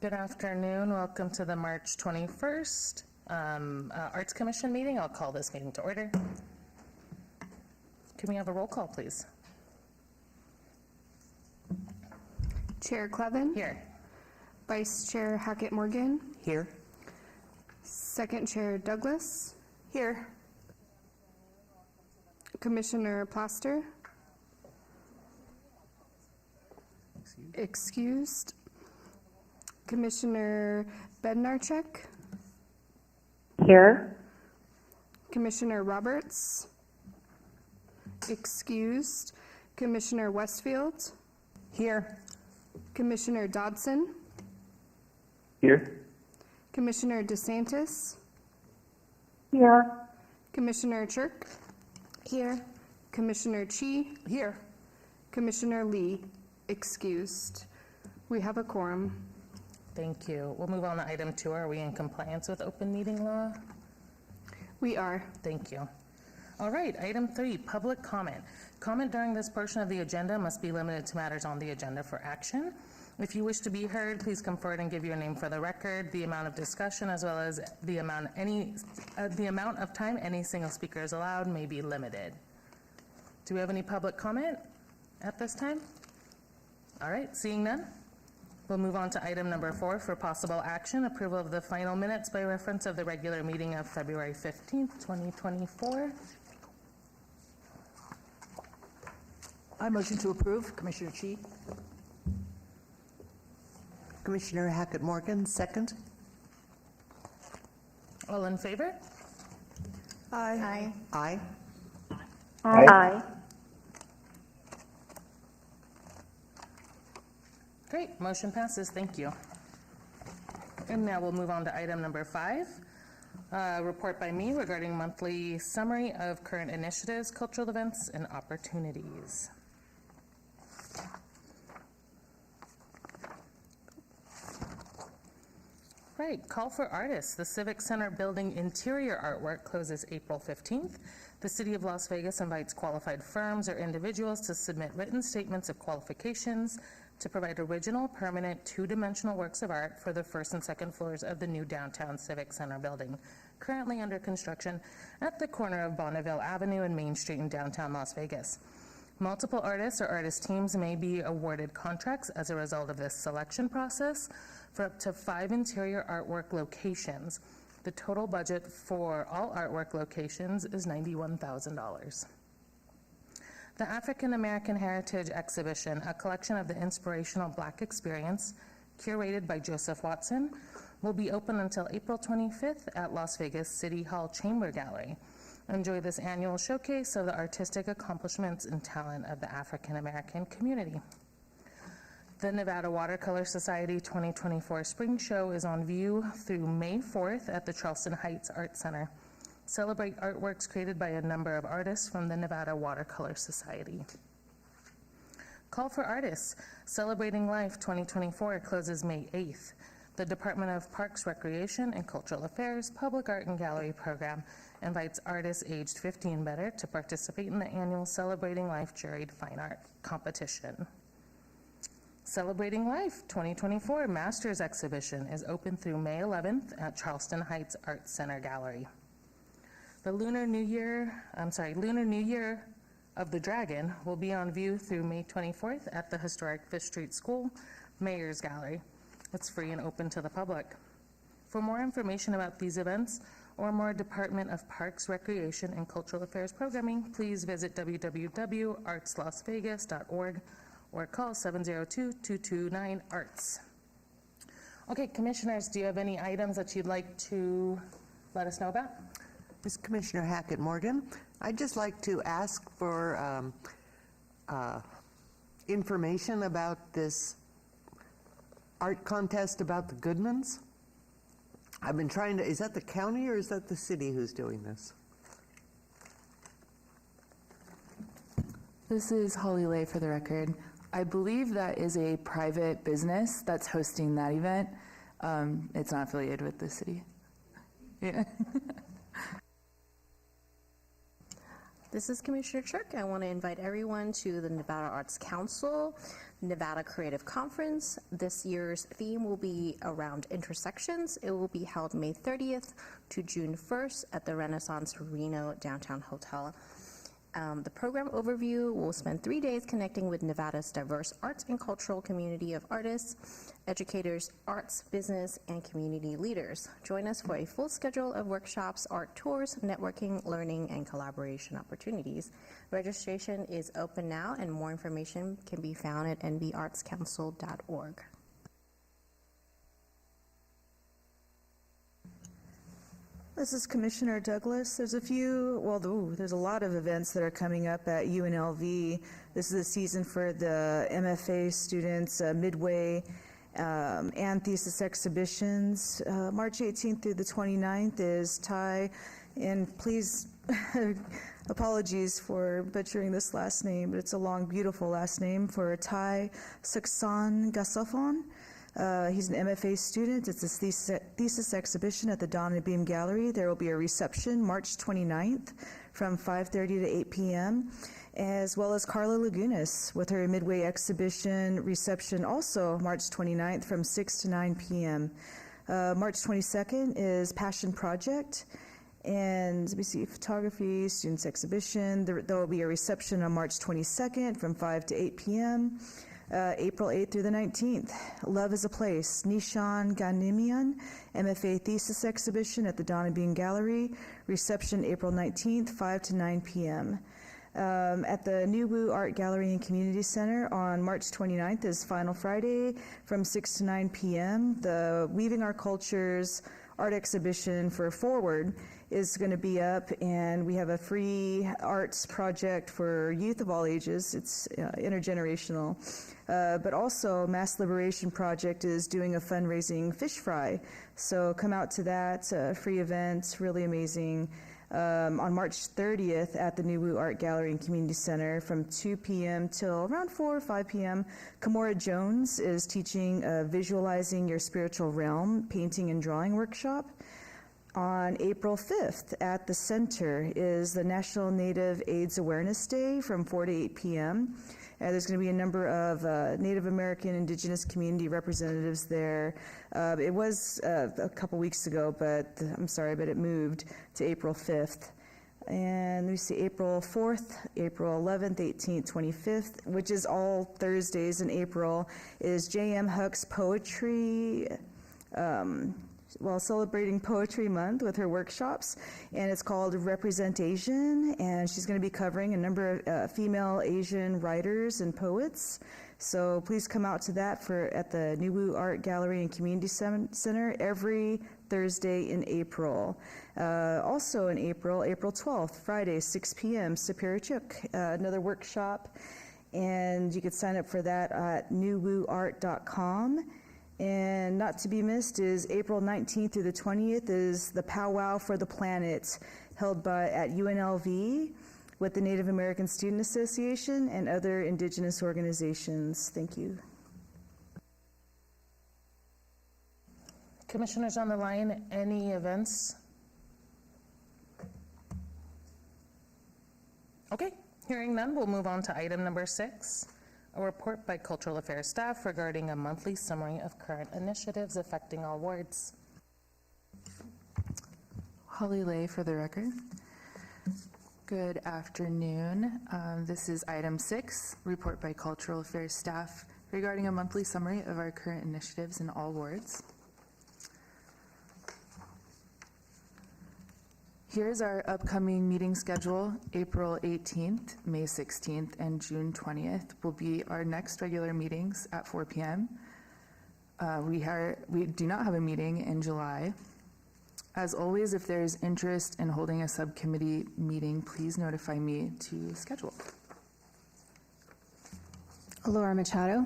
Good afternoon. Welcome to the March 21st Arts Commission meeting. I'll call this meeting to order. Can we have a roll call, please? Chair Clevin. Here. Vice Chair Hackett-Morgan. Here. Second Chair Douglas. Here. Commissioner Plaster. Excused. Commissioner Bednarchek. Here. Commissioner Roberts. Excused. Commissioner Westfield. Here. Commissioner Dodson. Here. Commissioner DeSantis. Here. Commissioner Chirk. Here. Commissioner Chi. Here. Commissioner Lee. Excused. We have a quorum. Thank you. We'll move on to item 2. Are we in compliance with open meeting law? We are. Thank you. All right, item 3, public comment. Comment during this portion of the agenda must be limited to matters on the agenda for action. If you wish to be heard, please come forward and give your name for the record. The amount of discussion as well as the amount of time any single speaker is allowed may be limited. Do we have any public comment at this time? All right, seeing none, we'll move on to item number 4 for possible action, approval of the final minutes by reference of the regular meeting of February 15th, 2024. I motion to approve. Commissioner Chi. Commissioner Hackett-Morgan, second. All in favor? Aye. Aye. Aye. Aye. Great, motion passes, thank you. And now we'll move on to item number 5, report by me regarding monthly summary of current initiatives, cultural events, and opportunities. Right, call for artists. The Civic Center building interior artwork closes April 15th. The City of Las Vegas invites qualified firms or individuals to submit written statements of qualifications to provide original, permanent, two-dimensional works of art for the first and second floors of the new downtown Civic Center building, currently under construction at the corner of Bonneville Avenue and Main Street in downtown Las Vegas. Multiple artists or artist teams may be awarded contracts as a result of this selection process for up to 5 interior artwork locations. The total budget for all artwork locations is $91,000. The African American Heritage Exhibition, a collection of the inspirational Black experience, curated by Joseph Watson, will be open until April 25th at Las Vegas City Hall Chamber Gallery. Enjoy this annual showcase of the artistic accomplishments and talent of the African American community. The Nevada Watercolor Society 2024 Spring Show is on view through May 4th at the Charleston Heights Art Center. Celebrate artworks created by a number of artists from the Nevada Watercolor Society. Call for artists. Celebrating Life 2024 closes May 8th. The Department of Parks, Recreation, and Cultural Affairs Public Art and Gallery Program invites artists aged 15 and better to participate in the annual Celebrating Life Juried Fine Art Competition. Celebrating Life 2024 Masters Exhibition is open through May 11th at Charleston Heights Art Center Gallery. The Lunar New Year of the Dragon will be on view through May 24th at the historic Fish Street School Mayor's Gallery. It's free and open to the public. For more information about these events or more Department of Parks, Recreation, and Cultural Affairs programming, please visit www.artslasvegas.org or call 702-229-ARTS. Okay, commissioners, do you have any items that you'd like to let us know about? This is Commissioner Hackett-Morgan. I'd just like to ask for information about this art contest about the Goodmans. I've been trying to, is that the county or is that the city who's doing this? This is Holly Lay for the record. I believe that is a private business that's hosting that event. It's not affiliated with the city. Yeah. This is Commissioner Chirk. I want to invite everyone to the Nevada Arts Council Nevada Creative Conference. This year's theme will be around intersections. It will be held May 30th to June 1st at the Renaissance Reno Downtown Hotel. The program overview will spend 3 days connecting with Nevada's diverse arts and cultural community of artists, educators, arts, business, and community leaders. Join us for a full schedule of workshops, art tours, networking, learning, and collaboration opportunities. Registration is open now, and more information can be found at nvartscouncil.org. This is Commissioner Douglas. There's there's a lot of events that are coming up at UNLV. This is the season for the MFA students, midway and thesis exhibitions. March 18th through the 29th is Thai, and please, apologies for butchering this last name, but it's a long, beautiful last name, for Thai Suksan Gasofon. He's an MFA student. It's a thesis exhibition at the Dawn and Beam Gallery. There will be a reception March 29th from 5:30 to 8 p.m., as well as Carla Lagunas with her midway exhibition reception also March 29th from 6 to 9 p.m. March 22nd is Passion Project. And let me see, photography, students exhibition. There will be a reception on March 22nd from 5 to 8 p.m. April 8th through the 19th, Love is a Place, Nishan Ganimian, MFA Thesis Exhibition at the Dawn and Beam Gallery, reception April 19th, 5 to 9 p.m. At the New Wu Art Gallery and Community Center on March 29th is Final Friday from 6 to 9 p.m. The Weaving Our Cultures art exhibition for Forward is going to be up, and we have a free arts project for youth of all ages. It's intergenerational. But also Mass Liberation Project is doing a fundraising fish fry. So come out to that, free event, really amazing. On March 30th at the New Wu Art Gallery and Community Center from 2 p.m. till around 4 or 5 p.m. Kamora Jones is teaching Visualizing Your Spiritual Realm painting and drawing workshop. On April 5th at the center is the National Native AIDS Awareness Day from 4 to 8 p.m. There's going to be a number of Native American Indigenous community representatives there. It was a couple weeks ago, but I'm sorry, but it moved to April 5th. And let me see, April 4th, April 11th, 18th, 25th, which is all Thursdays in April, is J.M. Huck's Poetry, while celebrating Poetry Month with her workshops, and it's called Represent Asian, and she's going to be covering a number of female Asian writers and poets. So please come out to that at the New Wu Art Gallery and Community Center every Thursday in April. Also in April, April 12th, Friday, 6 p.m., Superior Chook, another workshop, and you could sign up for that at newwuart.com. And not to be missed is April 19th through the 20th is the Powwow for the Planet, held at UNLV with the Native American Student Association and other indigenous organizations. Thank you. Commissioners on the line, any events? Okay, hearing none, we'll move on to item number 6. A report by Cultural Affairs staff regarding a monthly summary of current initiatives affecting all wards. Holly Lay for the record. Good afternoon. This is item 6, report by Cultural Affairs staff regarding a monthly summary of our current initiatives in all wards. Here's our upcoming meeting schedule. April 18th, May 16th, and June 20th will be our next regular meetings at 4 p.m. We do not have a meeting in July. As always, if there's interest in holding a subcommittee meeting, please notify me to schedule. Laura Machado.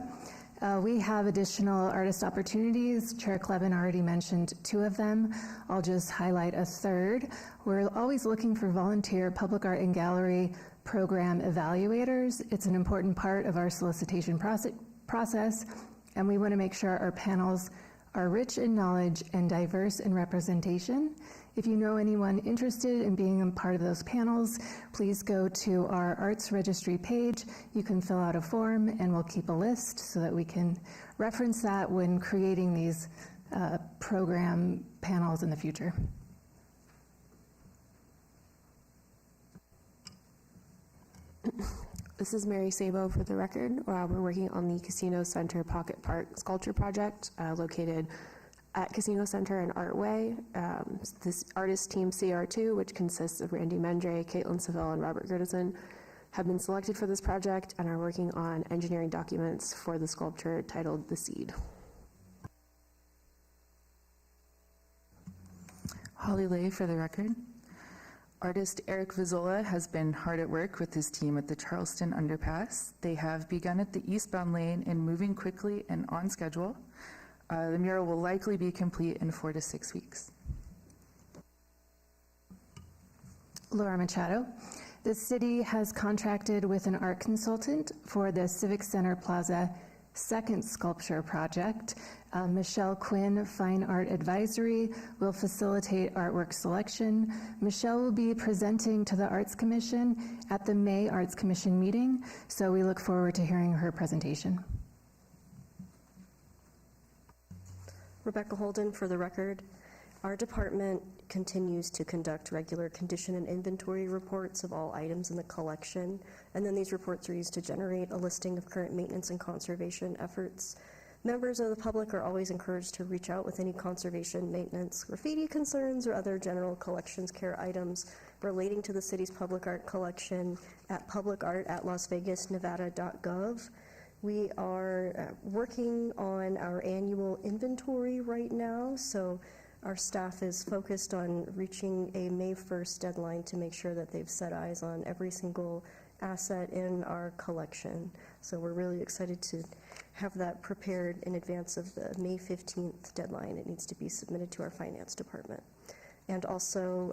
We have additional artist opportunities. Chair Clevin already mentioned 2 of them. I'll just highlight a third. We're always looking for volunteer public art and gallery program evaluators. It's an important part of our solicitation process, and we want to make sure our panels are rich in knowledge and diverse in representation. If you know anyone interested in being a part of those panels, please go to our Arts Registry page. You can fill out a form and we'll keep a list so that we can reference that when creating these program panels in the future. This is Mary Sabo for the record. We're working on the Casino Center Pocket Park Sculpture Project located at Casino Center and Artway. This artist team CR2, which consists of Randy Mendre, Caitlin Seville, and Robert Gertison, have been selected for this project and are working on engineering documents for the sculpture titled The Seed. Holly Lay for the record. Artist Eric Vizzola has been hard at work with his team at the Charleston Underpass. They have begun at the eastbound lane and moving quickly and on schedule. The mural will likely be complete in 4 to 6 weeks. Laura Machado. The city has contracted with an art consultant for the Civic Center Plaza second sculpture project. Michelle Quinn, Fine Art Advisory, will facilitate artwork selection. Michelle will be presenting to the Arts Commission at the May Arts Commission meeting, so we look forward to hearing her presentation. Rebecca Holden for the record. Our department continues to conduct regular condition and inventory reports of all items in the collection, and then these reports are used to generate a listing of current maintenance and conservation efforts. Members of the public are always encouraged to reach out with any conservation, maintenance, graffiti concerns, or other general collections care items relating to the city's public art collection at publicart@lasvegasnevada.gov. We are working on our annual inventory right now, so our staff is focused on reaching a May 1st deadline to make sure that they've set eyes on every single asset in our collection. So we're really excited to have that prepared in advance of the May 15th deadline. It needs to be submitted to our finance department. And also,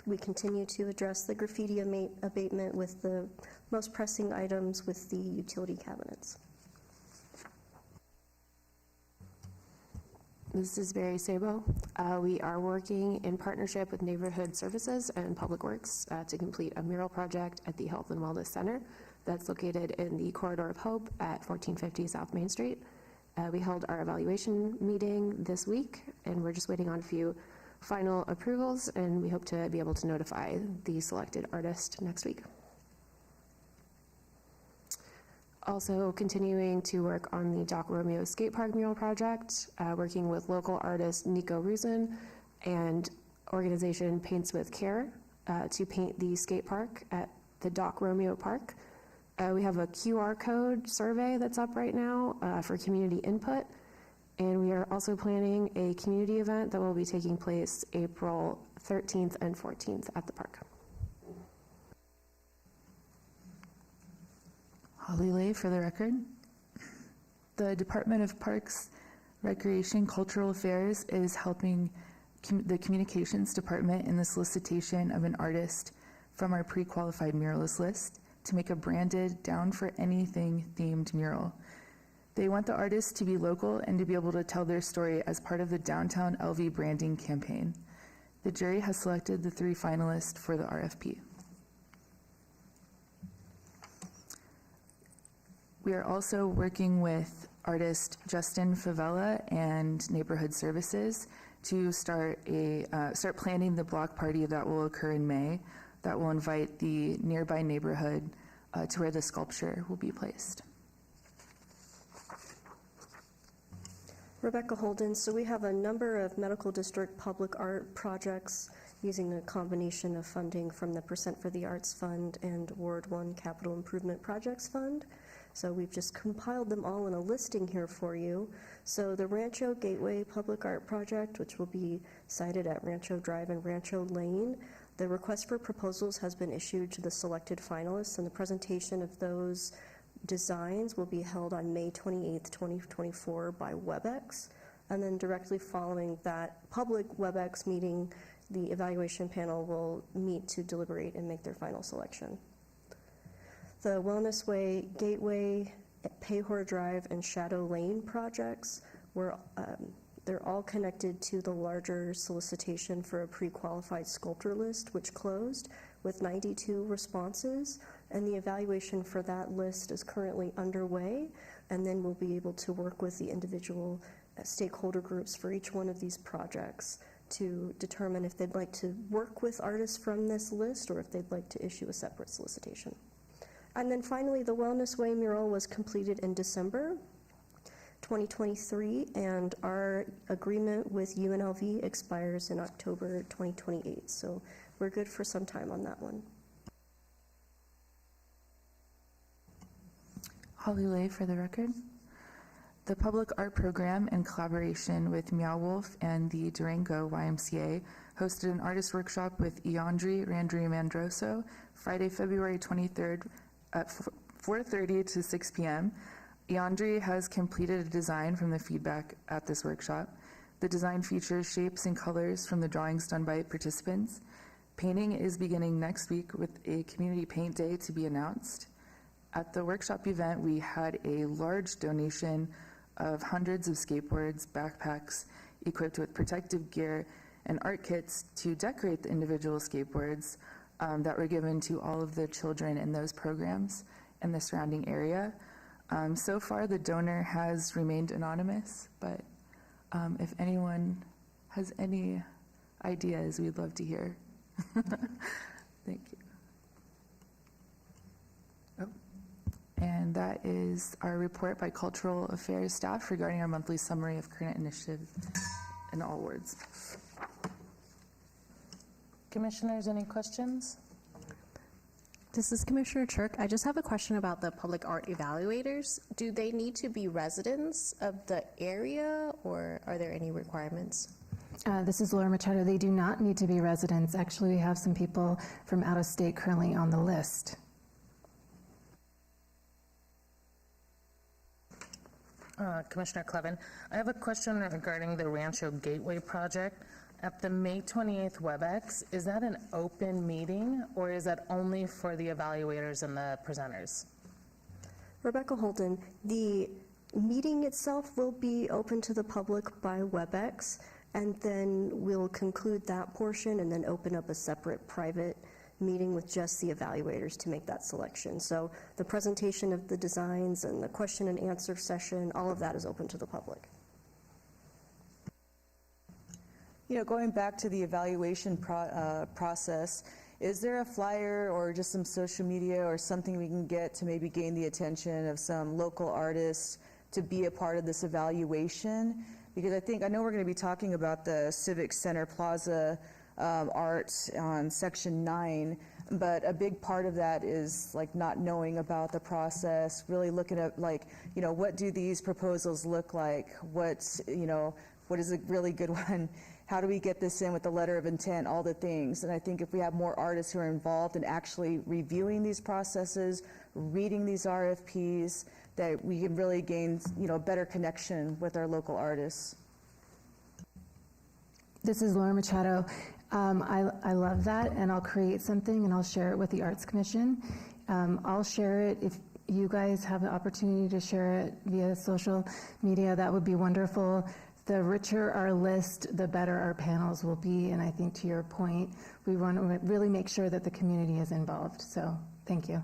we continue to address the graffiti abatement with the most pressing items with the utility cabinets. This is Mary Sabo. We are working in partnership with Neighborhood Services and Public Works to complete a mural project at the Health and Wellness Center that's located in the Corridor of Hope at 1450 South Main Street. We held our evaluation meeting this week, and we're just waiting on a few final approvals, and we hope to be able to notify the selected artist next week. Also continuing to work on the Doc Romeo Skate Park mural project, working with local artist Nico Rusin and organization Paints with Care to paint the skate park at the Doc Romeo Park. We have a QR code survey that's up right now for community input, and we are also planning a community event that will be taking place April 13th and 14th at the park. Holly Lay for the record. The Department of Parks, Recreation, Cultural Affairs is helping the Communications Department in the solicitation of an artist from our pre-qualified muralist list to make a branded Down for Anything themed mural. They want the artist to be local and to be able to tell their story as part of the Downtown LV branding campaign. The jury has selected the 3 finalists for the RFP. We are also working with artist Justin Favela and Neighborhood Services to start planning the block party that will occur in May that will invite the nearby neighborhood to where the sculpture will be placed. Rebecca Holden. So we have a number of medical district public art projects using a combination of funding from the Percent for the Arts Fund and Ward 1 Capital Improvement Projects Fund. So we've just compiled them all in a listing here for you. So the Rancho Gateway Public Art Project, which will be sited at Rancho Drive and Rancho Lane, the request for proposals has been issued to the selected finalists, and the presentation of those designs will be held on May 28th, 2024 by WebEx. And then directly following that public WebEx meeting, the evaluation panel will meet to deliberate and make their final selection. The Wellness Way, Gateway, Payhor Drive, and Shadow Lane projects were They're all connected to the larger solicitation for a pre-qualified sculptor list, which closed with 92 responses, and the evaluation for that list is currently underway, and then we'll be able to work with the individual stakeholder groups for each one of these projects to determine if they'd like to work with artists from this list or if they'd like to issue a separate solicitation. And then finally, the Wellness Way mural was completed in December 2023, and our agreement with UNLV expires in October 2028, so we're good for some time on that one. Holly Lay for the record. The Public Art Program, in collaboration with Meow Wolf and the Durango YMCA, hosted an artist workshop with Iandri Randri Mandroso Friday, February 23rd at 4:30 to 6 p.m. Iandri has completed a design from the feedback at this workshop. The design features shapes and colors from the drawings done by participants. Painting is beginning next week with a community paint day to be announced. At the workshop event, we had a large donation of hundreds of skateboards, backpacks equipped with protective gear, and art kits to decorate the individual skateboards that were given to all of the children in those programs in the surrounding area. So far, the donor has remained anonymous, but if anyone has any ideas, we'd love to hear. Thank you. And that is our report by Cultural Affairs staff regarding our monthly summary of current initiatives in all wards. Commissioners, any questions? This is Commissioner Chirk. I just have a question about the public art evaluators. Do they need to be residents of the area, or are there any requirements? This is Laura Machado. They do not need to be residents. Actually, we have some people from out of state currently on the list. Commissioner Clevin, I have a question regarding the Rancho Gateway project. At the May 28th WebEx, is that an open meeting, or is that only for the evaluators and the presenters? Rebecca Holden, the meeting itself will be open to the public by WebEx, and then we'll conclude that portion and then open up a separate private meeting with just the evaluators to make that selection. So the presentation of the designs and the question and answer session, all of that is open to the public. You know, going back to the evaluation process, is there a flyer or just some social media or something we can get to maybe gain the attention of some local artists to be a part of this evaluation? Because I know we're going to be talking about the Civic Center Plaza art on Section 9, but a big part of that is like not knowing about the process, really looking at like, you know, what do these proposals look like? What is a really good one? How do we get this in with the letter of intent, all the things? And I think if we have more artists who are involved in actually reviewing these processes, reading these RFPs, that we can really gain, you know, better connection with our local artists. This is Laura Machado. I love that, and I'll create something and I'll share it with the Arts Commission. I'll share it if you guys have the opportunity to share it via social media. That would be wonderful. The richer our list, the better our panels will be, and I think to your point, we want to really make sure that the community is involved. So, thank you.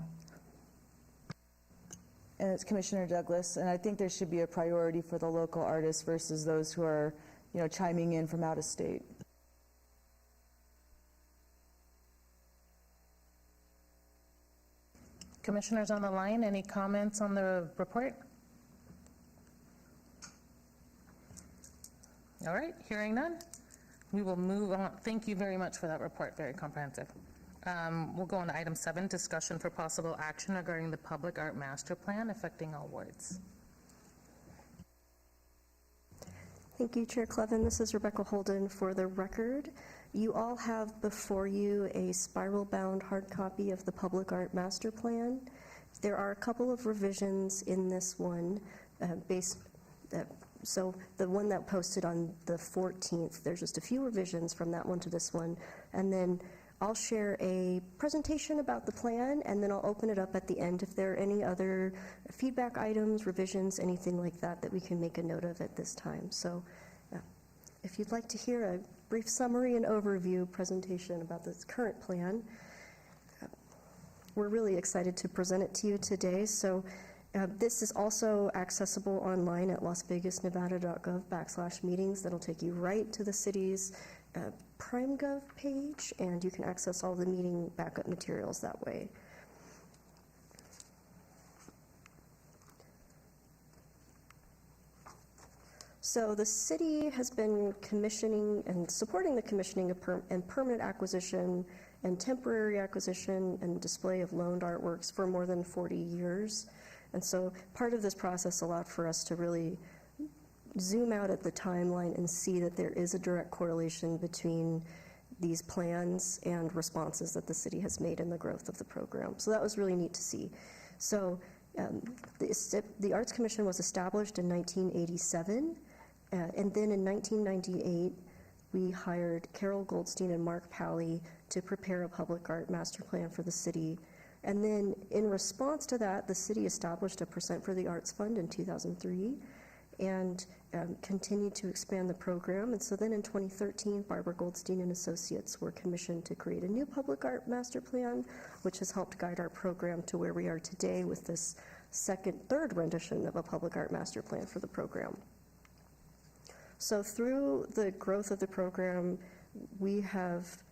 And it's Commissioner Douglas, and I think there should be a priority for the local artists versus those who are, you know, chiming in from out of state. Commissioners on the line, any comments on the report? All right, hearing none, we will move on. Thank you very much for that report, very comprehensive. We'll go on to item 7, discussion for possible action regarding the public art master plan affecting all wards. Thank you, Chair Clevin. This is Rebecca Holden for the record. You all have before you a spiral-bound hard copy of the public art master plan. There are a couple of revisions in this one so the one that posted on the 14th, there's just a few revisions from that one to this one. And then I'll share a presentation about the plan, and then I'll open it up at the end if there are any other feedback items, revisions, anything like that that we can make a note of at this time. So if you'd like to hear a brief summary and overview presentation about this current plan, we're really excited to present it to you today. So this is also accessible online at lasvegasnevada.gov/meetings. That'll take you right to the city's PrimeGov page, and you can access all the meeting backup materials that way. So the city has been commissioning and supporting the commissioning of and permanent acquisition and temporary acquisition and display of loaned artworks for more than 40 years. And so part of this process allowed for us to really zoom out at the timeline and see that there is a direct correlation between these plans and responses that the city has made in the growth of the program. So that was really neat to see. So the Arts Commission was established in 1987, and then in 1998, we hired Carol Goldstein and Mark Pally to prepare a public art master plan for the city. And then in response to that, the city established a Percent for the Arts Fund in 2003 and continued to expand the program. And so then in 2013, Barbara Goldstein and Associates were commissioned to create a new public art master plan, which has helped guide our program to where we are today with this third rendition of a public art master plan for the program. So through the growth of the program, we have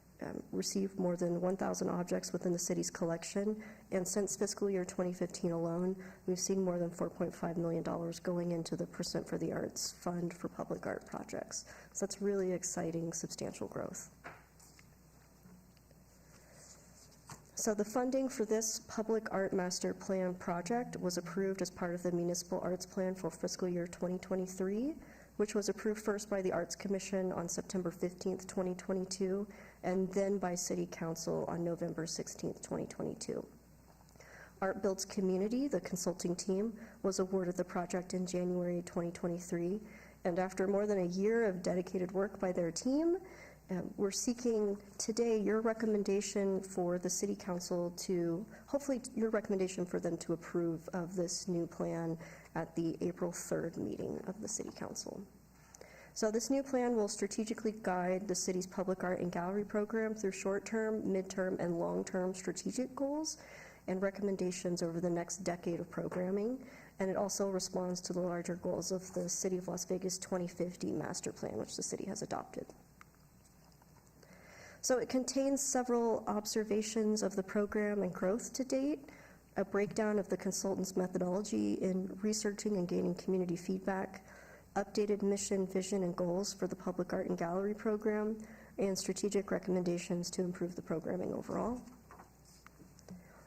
received more than 1,000 objects within the city's collection, and since fiscal year 2015 alone, we've seen more than $4.5 million going into the Percent for the Arts Fund for public art projects. So that's really exciting, substantial growth. So the funding for this public art master plan project was approved as part of the municipal arts plan for fiscal year 2023, which was approved first by the Arts Commission on September 15th, 2022, and then by City Council on November 16th, 2022. Art Builds Community, the consulting team, was awarded the project in January 2023, and after more than a year of dedicated work by their team, we're seeking today your recommendation for the City Council to, hopefully your recommendation for them to approve of this new plan at the April 3rd meeting of the City Council. So this new plan will strategically guide the city's public art and gallery program through short-term, mid-term, and long-term strategic goals and recommendations over the next decade of programming, and it also responds to the larger goals of the City of Las Vegas 2050 master plan, which the city has adopted. So it contains several observations of the program and growth to date, a breakdown of the consultant's methodology in researching and gaining community feedback, updated mission, vision, and goals for the public art and gallery program, and strategic recommendations to improve the programming overall.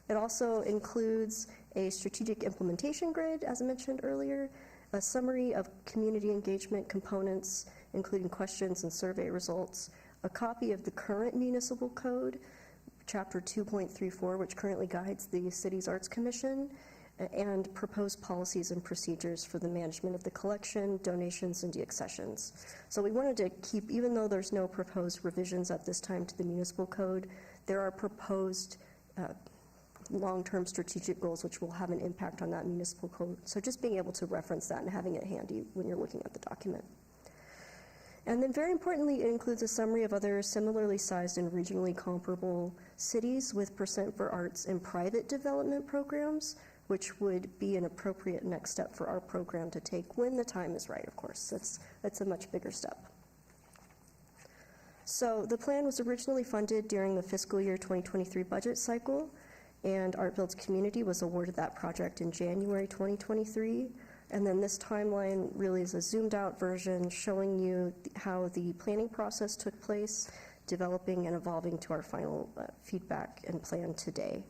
It also includes a strategic implementation grid, as I mentioned earlier, a summary of community engagement components, including questions and survey results, a copy of the current municipal code, Chapter 2.34, which currently guides the city's Arts Commission, and proposed policies and procedures for the management of the collection, donations, and deaccessions. So we wanted to keep, even though there's no proposed revisions at this time to the municipal code, there are proposed long-term strategic goals which will have an impact on that municipal code. So just being able to reference that and having it handy when you're looking at the document. And then very importantly, it includes a summary of other similarly sized and regionally comparable cities with Percent for Arts and private development programs, which would be an appropriate next step for our program to take when the time is right, of course. That's a much bigger step. So the plan was originally funded during the fiscal year 2023 budget cycle, and Art Builds Community was awarded that project in January 2023. And then this timeline really is a zoomed out version showing you how the planning process took place, developing and evolving to our final feedback and plan today.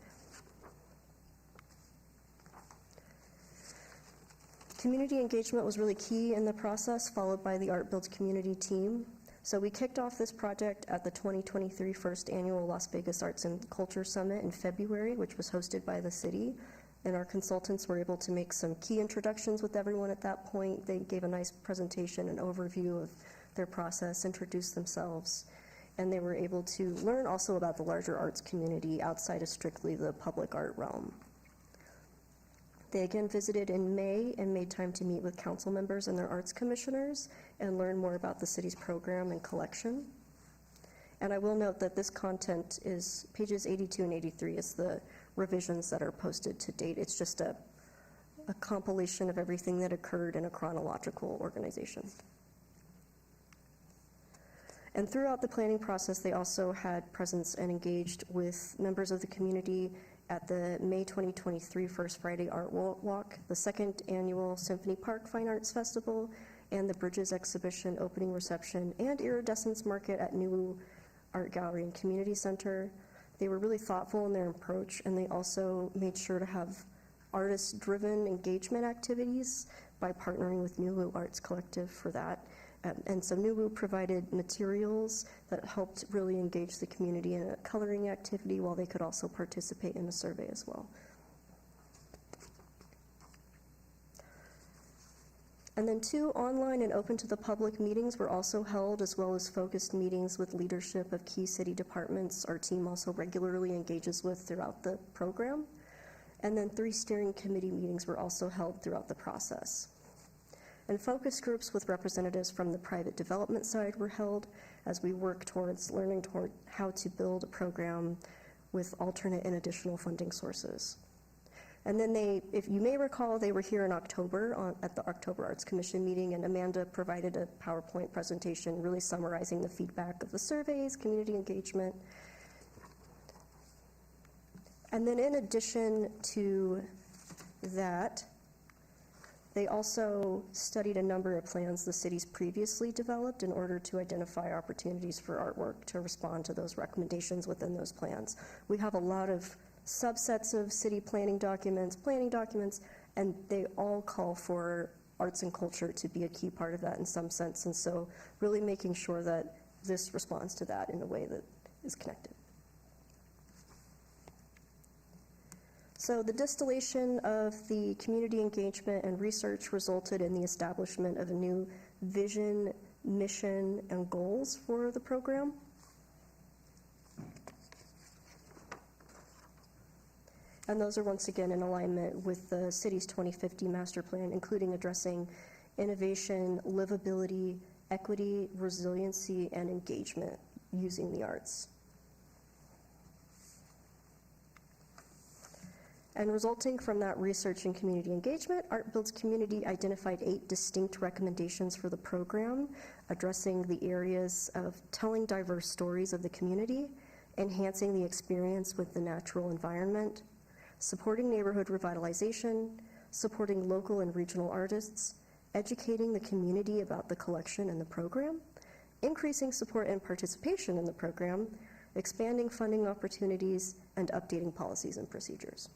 Community engagement was really key in the process, followed by the Art Builds Community team. So we kicked off this project at the 2023 first annual Las Vegas Arts and Culture Summit in February, which was hosted by the city. And our consultants were able to make some key introductions with everyone at that point. They gave a nice presentation and overview of their process, introduced themselves, and they were able to learn also about the larger arts community outside of strictly the public art realm. They again visited in May and made time to meet with council members and their arts commissioners and learn more about the city's program and collection. And I will note that this content is pages 82 and 83 is the revisions that are posted to date. It's just a compilation of everything that occurred in a chronological organization. And throughout the planning process, they also had presence and engaged with members of the community at the May 2023 First Friday Art Walk, the second annual Symphony Park Fine Arts Festival, and the Bridges Exhibition opening reception and Iridescence Market at New Art Gallery and Community Center. They were really thoughtful in their approach, and they also made sure to have artist-driven engagement activities by partnering with New Arts Collective for that. And so New provided materials that helped really engage the community in a coloring activity while they could also participate in a survey as well. And then 2 online and open to the public meetings were also held, as well as focused meetings with leadership of key city departments our team also regularly engages with throughout the program. And then 3 steering committee meetings were also held throughout the process. And focus groups with representatives from the private development side were held as we work towards learning how to build a program with alternate and additional funding sources. And then if you may recall, they were here in October at the October Arts Commission meeting, and Amanda provided a PowerPoint presentation really summarizing the feedback of the surveys, community engagement. And then in addition to that, they also studied a number of plans the city's previously developed in order to identify opportunities for artwork to respond to those recommendations within those plans. We have a lot of subsets of city planning documents, and they all call for arts and culture to be a key part of that in some sense. And so really making sure that this responds to that in a way that is connected. So the distillation of the community engagement and research resulted in the establishment of a new vision, mission, and goals for the program. And those are once again in alignment with the city's 2050 master plan, including addressing innovation, livability, equity, resiliency, and engagement using the arts. And resulting from that research and community engagement, Art Builds Community identified 8 distinct recommendations for the program, addressing the areas of telling diverse stories of the community, enhancing the experience with the natural environment, supporting neighborhood revitalization, supporting local and regional artists, educating the community about the collection and the program, increasing support and participation in the program, expanding funding opportunities, and updating policies and procedures.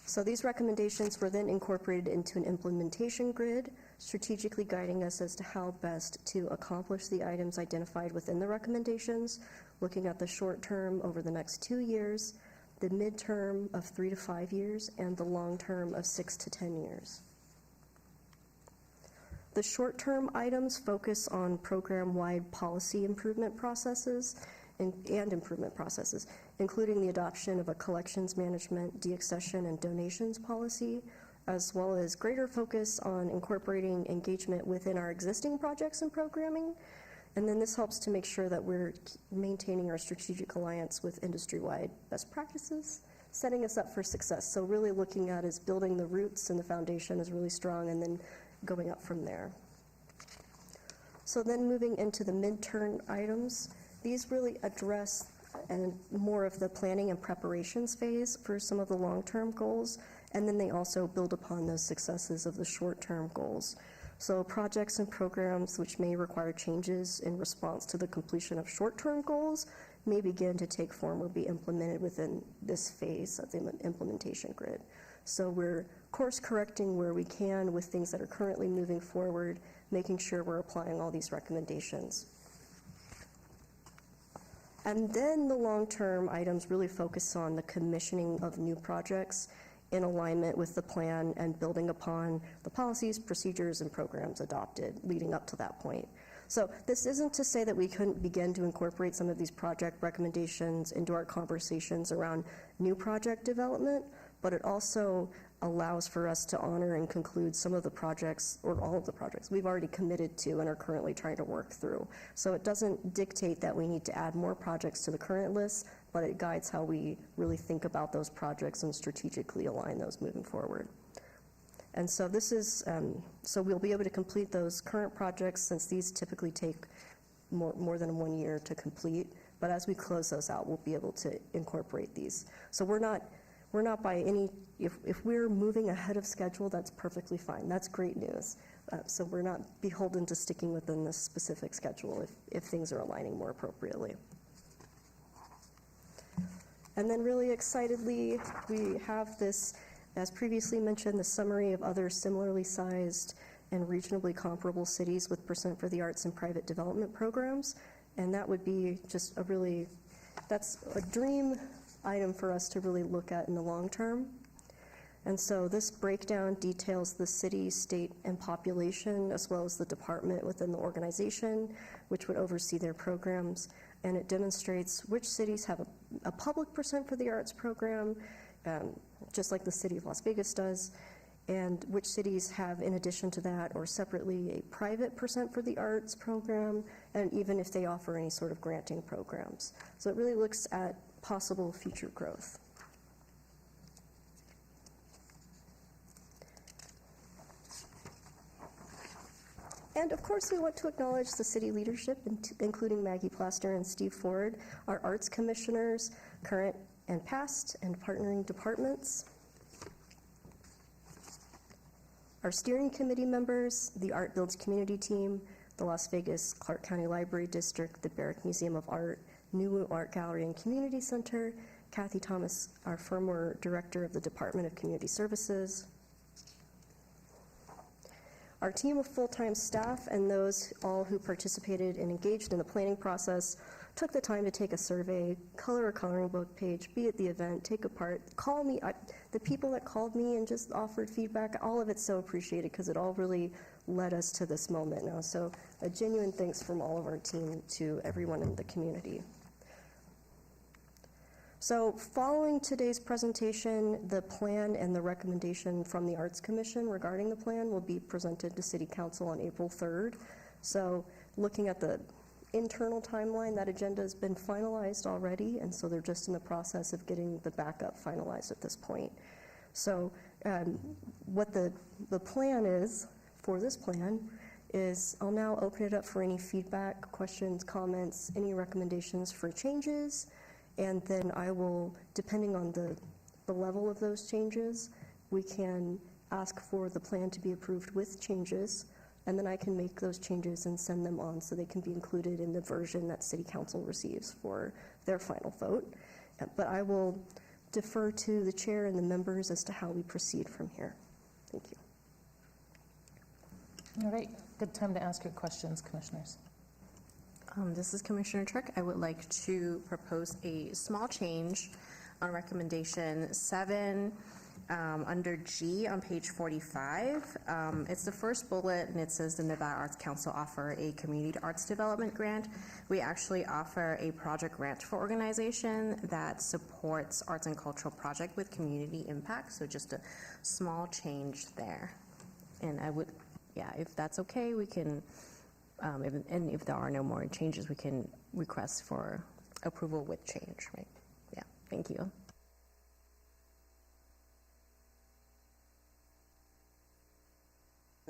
So these recommendations were then incorporated into an implementation grid, strategically guiding us as to how best to accomplish the items identified within the recommendations, looking at the short term over the next 2 years, the midterm of 3 to 5 years, and the long term of 6 to 10 years. The short-term items focus on program-wide policy improvement processes and improvement processes, including the adoption of a collections management, deaccession, and donations policy, as well as greater focus on incorporating engagement within our existing projects and programming. And then this helps to make sure that we're maintaining our strategic alliance with industry-wide best practices, setting us up for success. So really looking at is building the roots and the foundation is really strong, and then going up from there. So then moving into the midterm items, these really address and more of the planning and preparations phase for some of the long-term goals, and then they also build upon those successes of the short-term goals. So projects and programs which may require changes in response to the completion of short-term goals may begin to take form or be implemented within this phase of the implementation grid. So we're course correcting where we can with things that are currently moving forward, making sure we're applying all these recommendations. And then the long-term items really focus on the commissioning of new projects in alignment with the plan and building upon the policies, procedures, and programs adopted leading up to that point. So this isn't to say that we couldn't begin to incorporate some of these project recommendations into our conversations around new project development, but it also allows for us to honor and conclude some of the projects, or all of the projects, we've already committed to and are currently trying to work through. So it doesn't dictate that we need to add more projects to the current list, but it guides how we really think about those projects and strategically align those moving forward. And so this is, so we'll be able to complete those current projects, since these typically take more than 1 year to complete. But as we close those out, we'll be able to incorporate these. So we're not by any, if we're moving ahead of schedule, that's perfectly fine. That's great news. So we're not beholden to sticking within this specific schedule if things are aligning more appropriately. And then really excitedly, we have this, as previously mentioned, the summary of other similarly sized and reasonably comparable cities with % for the arts and private development programs. And that would be just a really, that's a dream item for us to really look at in the long term. And so this breakdown details the city, state, and population, as well as the department within the organization, which would oversee their programs. And it demonstrates which cities have a public % for the arts program, just like the city of Las Vegas does, and which cities have, in addition to that or separately, a private % for the arts program, and even if they offer any sort of granting programs. So it really looks at possible future growth. And of course, we want to acknowledge the city leadership, including Maggie Plaster and Steve Ford, our arts commissioners, current and past, and partnering departments, our steering committee members, the Art Builds community team, the Las Vegas Clark County Library District, the Barrick Museum of Art, New Art Gallery and Community Center, Kathy Thomas, our former director of the Department of Community Services, our team of full-time staff, and those all who participated and engaged in the planning process, took the time to take a survey, color a coloring book page, be at the event, take a part, call me. The people that called me and just offered feedback, all of it's so appreciated, because it all really led us to this moment now. So a genuine thanks from all of our team to everyone in the community. So following today's presentation, the plan and the recommendation from the Arts Commission regarding the plan will be presented to City Council on April 3rd. So looking at the internal timeline, that agenda has been finalized already, and so they're just in the process of getting the backup finalized at this point. So what the plan is for this plan is I'll now open it up for any feedback, questions, comments, any recommendations for changes. And then I will, depending on the level of those changes, we can ask for the plan to be approved with changes, and then I can make those changes and send them on so they can be included in the version that City Council receives for their final vote. But I will defer to the chair and the members as to how we proceed from here. Thank you. All right, good time to ask your questions, commissioners. This is Commissioner Trick. I would like to propose a small change on recommendation 7 under G on page 45. It's the first bullet, and it says the Nevada Arts Council offer a community arts development grant. We actually offer a project grant for organization that supports arts and cultural project with community impact. So just a small change there. And I would, yeah, if that's okay, we can. And if there are no more changes, we can request for approval with change, right? Yeah, thank you.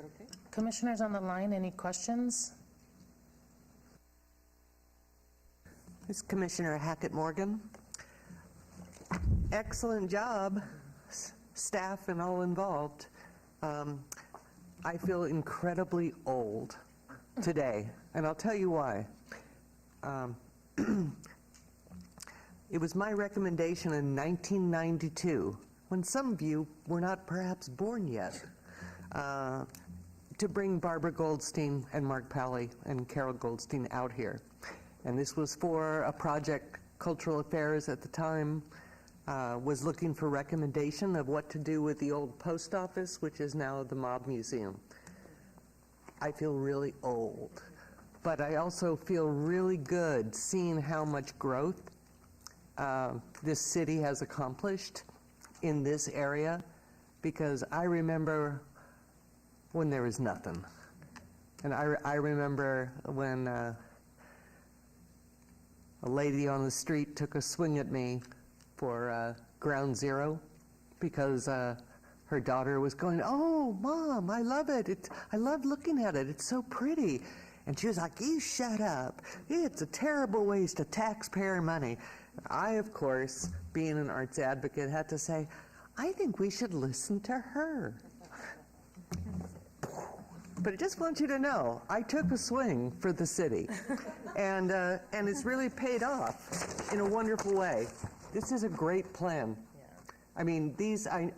Okay. Commissioners on the line, any questions? This is Commissioner Hackett Morgan. Excellent job, staff and all involved. I feel incredibly old today, and I'll tell you why. It was my recommendation in 1992, when some of you were not perhaps born yet, to bring Barbara Goldstein and Mark Pally and Carol Goldstein out here. And this was for a project, Cultural Affairs at the time was looking for recommendation of what to do with the old post office, which is now the Mob Museum. I feel really old, but I also feel really good seeing how much growth this city has accomplished in this area, because I remember when there was nothing. And I remember when a lady on the street took a swing at me for Ground Zero, because her daughter was going, "Oh, Mom, I love it. I love looking at it. It's so pretty." And she was like, "You shut up. It's a terrible waste of taxpayer money." I, of course, being an arts advocate, had to say, "I think we should listen to her." But I just want you to know, I took a swing for the city, and it's really paid off in a wonderful way. This is a great plan. I mean,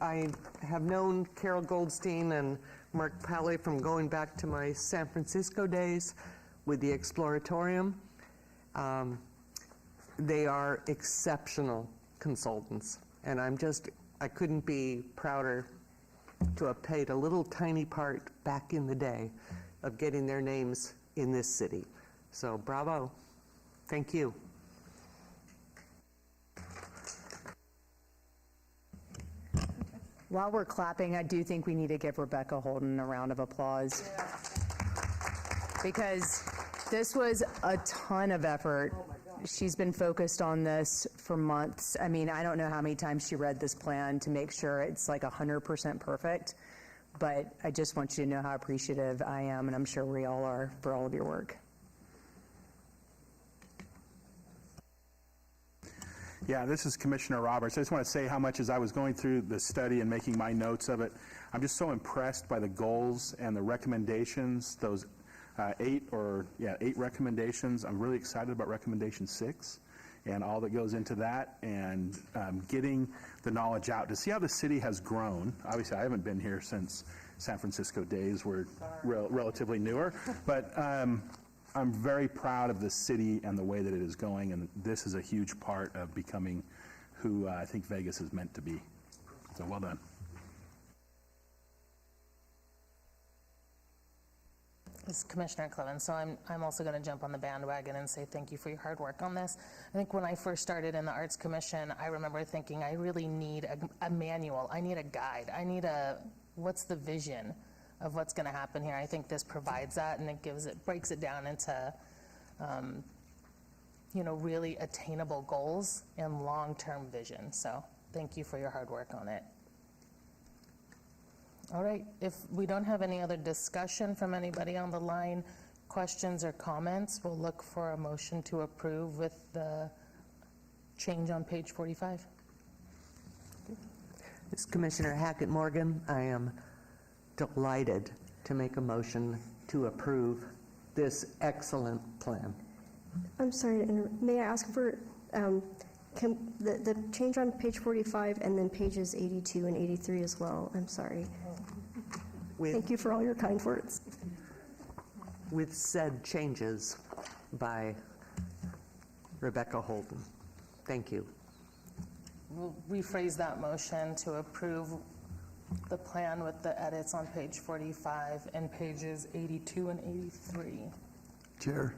I have known Carol Goldstein and Mark Pally from going back to my San Francisco days with the Exploratorium. They are exceptional consultants, and I couldn't be prouder to have played a little tiny part back in the day of getting their names in this city. So bravo. Thank you. While we're clapping, I do think we need to give Rebecca Holden a round of applause. Because this was a ton of effort. She's been focused on this for months. I mean, I don't know how many times she read this plan to make sure it's like 100% perfect, but I just want you to know how appreciative I am, and I'm sure we all are, for all of your work. Yeah, this is Commissioner Roberts. I just want to say how much, as I was going through the study and making my notes of it, I'm just so impressed by the goals and the recommendations, those 8 recommendations. I'm really excited about recommendation 6 and all that goes into that, and getting the knowledge out to see how the city has grown. Obviously, I haven't been here since San Francisco days. We're relatively newer, but I'm very proud of the city and the way that it is going, and this is a huge part of becoming who I think Vegas is meant to be. So well done. This is Commissioner Clevin, so I'm also going to jump on the bandwagon and say thank you for your hard work on this. I think when I first started in the Arts Commission, I remember thinking I really need a manual. I need a guide. I need what's the vision of what's going to happen here. I think this provides that, and it breaks it down into really attainable goals and long-term vision. So thank you for your hard work on it. All right, if we don't have any other discussion from anybody on the line, questions or comments, we'll look for a motion to approve with the change on page 45. This is Commissioner Hackett Morgan. I am delighted to make a motion to approve this excellent plan. I'm sorry, may I ask for the change on page 45 and then pages 82 and 83 as well? I'm sorry. Thank you for all your kind words. With said changes by Rebecca Holden. Thank you. We'll rephrase that motion to approve the plan with the edits on page 45 and pages 82 and 83. Chair,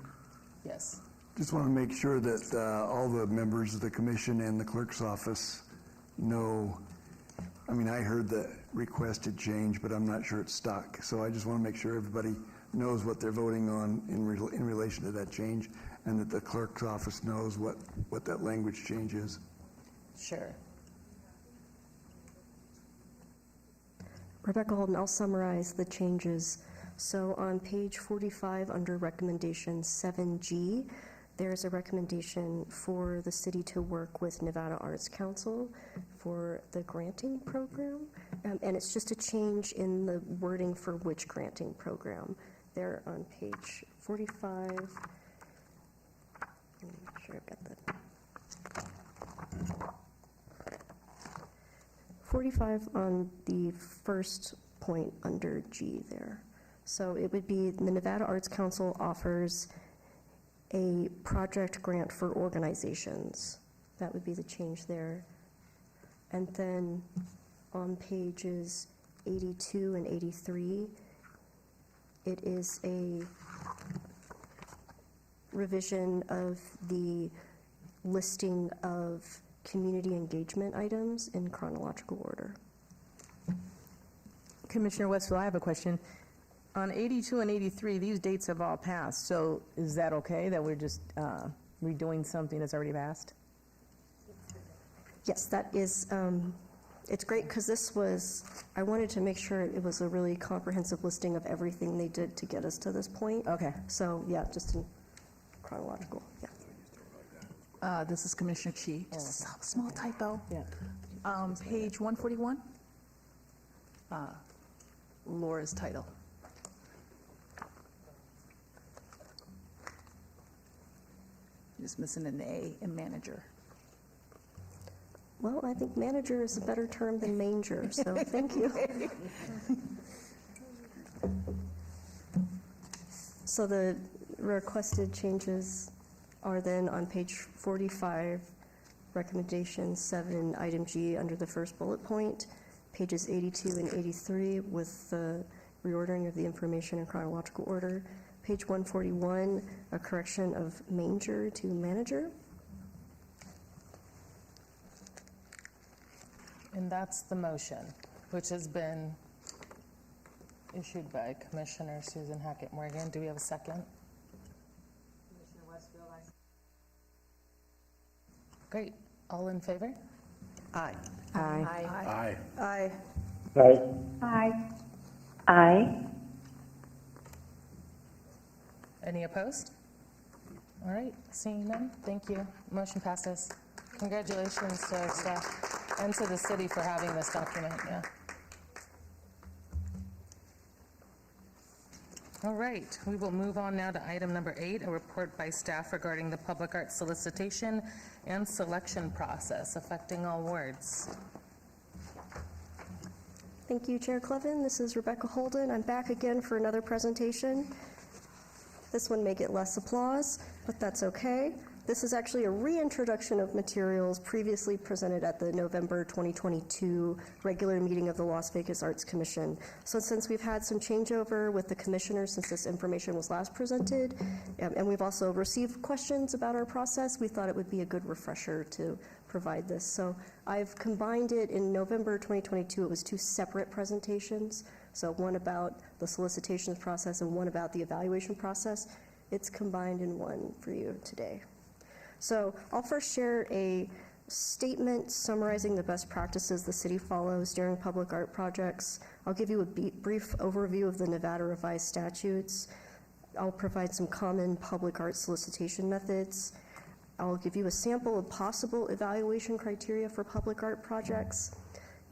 Yes. just want to make sure that all the members of the commission and the clerk's office know. I mean, I heard the requested change, but I'm not sure it's stuck. So I just want to make sure everybody knows what they're voting on in relation to that change, and that the clerk's office knows what that language change is. Sure. Rebecca Holden, I'll summarize the changes. So on page 45, under recommendation 7G, there's a recommendation for the city to work with Nevada Arts Council for the granting program. And it's just a change in the wording for which granting program. There on page 45. Let me make sure I've got that. 45 on the first point under G there. So it would be the Nevada Arts Council offers a project grant for organizations. That would be the change there. And then on pages 82 and 83, it is a revision of the listing of community engagement items in chronological order. Commissioner Westfield, I have a question. On 82 and 83, these dates have all passed, so is that okay that we're just redoing something that's already passed? Yes, that is, it's great because this was, I wanted to make sure it was a really comprehensive listing of everything they did to get us to this point. Okay. So, yeah, just in chronological, yeah. This is Commissioner Chi. Just a small typo. Yeah. Page 141, Laura's title. Just missing an A in manager. Well, I think manager is a better term than manger, so thank you. So the requested changes are then on page 45, recommendation 7, item G, under the first bullet point, pages 82 and 83 with the reordering of the information in chronological order. Page 141, a correction of manger to manager. And that's the motion, which has been issued by Commissioner Susan Hackett Morgan. Do we have a second? Commissioner Westfield, Great. All in favor? Aye. Aye. Aye. Aye. Aye. Aye. Aye. Any opposed? All right, seeing none, thank you. Motion passes. Congratulations to our staff and to the city for having this document, yeah. All right, we will move on now to item number 8, a report by staff regarding the public art solicitation and selection process affecting all wards. Thank you, Chair Clevin. This is Rebecca Holden. I'm back again for another presentation. This one may get less applause, but that's okay. This is actually a reintroduction of materials previously presented at the November 2022 regular meeting of the Las Vegas Arts Commission. So since we've had some changeover with the commissioners since this information was last presented, and we've also received questions about our process, we thought it would be a good refresher to provide this. So I've combined it in November 2022. It was 2 separate presentations. So one about the solicitations process and one about the evaluation process. It's combined in one for you today. So I'll first share a statement summarizing the best practices the city follows during public art projects. I'll give you a brief overview of the Nevada revised statutes. I'll provide some common public art solicitation methods. I'll give you a sample of possible evaluation criteria for public art projects.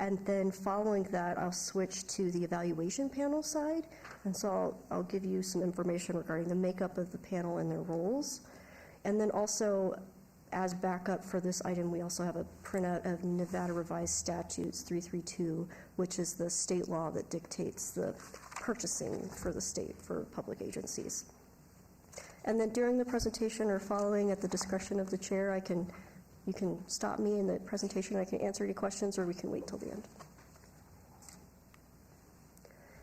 And then following that, I'll switch to the evaluation panel side. And so I'll give you some information regarding the makeup of the panel and their roles. And then also, as backup for this item, we also have a printout of Nevada Revised Statutes 332, which is the state law that dictates the purchasing for the state for public agencies. And then during the presentation or following at the discretion of the chair, you can stop me in the presentation, I can answer any questions, or we can wait till the end.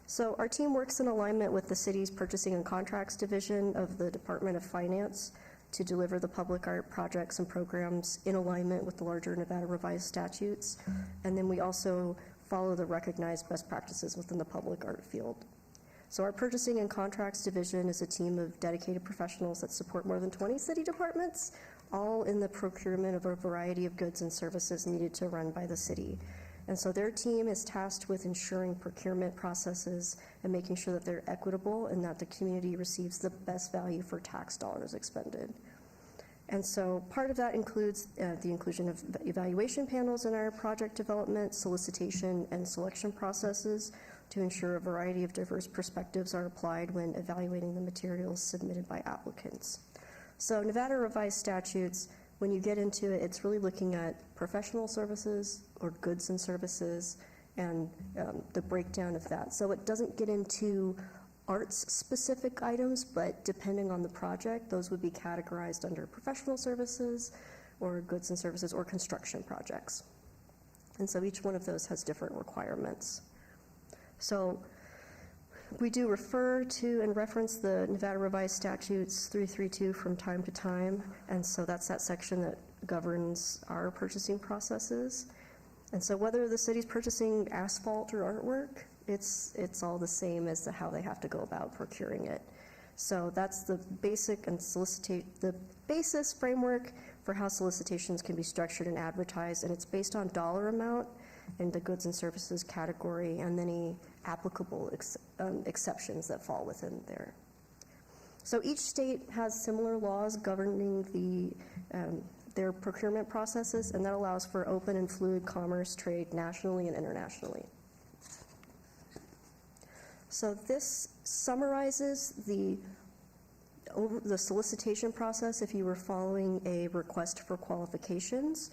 So our team works in alignment with the city's Purchasing and Contracts Division of the Department of Finance to deliver the public art projects and programs in alignment with the larger Nevada Revised Statutes. And then we also follow the recognized best practices within the public art field. So our Purchasing and Contracts Division is a team of dedicated professionals that support more than 20 city departments, all in the procurement of a variety of goods and services needed to run by the city. And so their team is tasked with ensuring procurement processes and making sure that they're equitable and that the community receives the best value for tax dollars expended. And so part of that includes the inclusion of evaluation panels in our project development, solicitation, and selection processes to ensure a variety of diverse perspectives are applied when evaluating the materials submitted by applicants. So Nevada Revised Statutes, when you get into it, it's really looking at professional services or goods and services and the breakdown of that. So it doesn't get into arts-specific items, but depending on the project, those would be categorized under professional services or goods and services or construction projects. And so each one of those has different requirements. So We do refer to and reference the Nevada Revised Statutes 332 from time to time, and so that's that section that governs our purchasing processes. And so whether the city's purchasing asphalt or artwork, it's all the same as to how they have to go about procuring it. So that's the basic and the basis framework for how solicitations can be structured and advertised, and it's based on dollar amount in the goods and services category and any applicable exceptions that fall within there. So each state has similar laws governing their procurement processes, and that allows for open and fluid commerce trade nationally and internationally. So this summarizes the solicitation process if you were following a request for qualifications,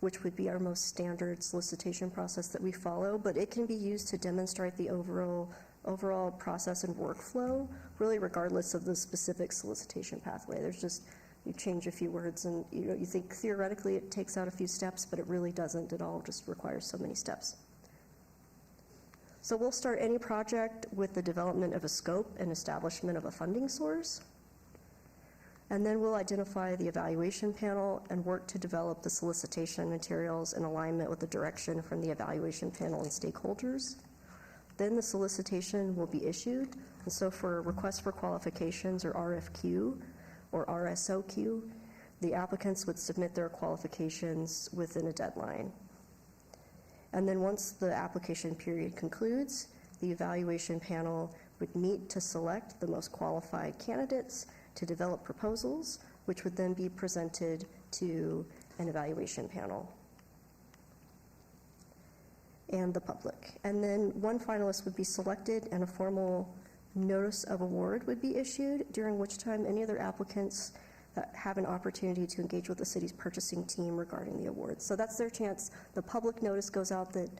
which would be our most standard solicitation process that we follow, but it can be used to demonstrate the overall process and workflow, really regardless of the specific solicitation pathway. There's just, you change a few words and you think theoretically it takes out a few steps, but it really doesn't. It all just requires so many steps. So we'll start any project with the development of a scope and establishment of a funding source. And then we'll identify the evaluation panel and work to develop the solicitation materials in alignment with the direction from the evaluation panel and stakeholders. Then the solicitation will be issued. And so for requests for qualifications, or RFQ, or RSOQ, the applicants would submit their qualifications within a deadline. And then once the application period concludes, the evaluation panel would meet to select the most qualified candidates to develop proposals, which would then be presented to an evaluation panel and the public. And then one finalist would be selected and a formal notice of award would be issued, during which time any other applicants have an opportunity to engage with the city's purchasing team regarding the award. So that's their chance. The public notice goes out that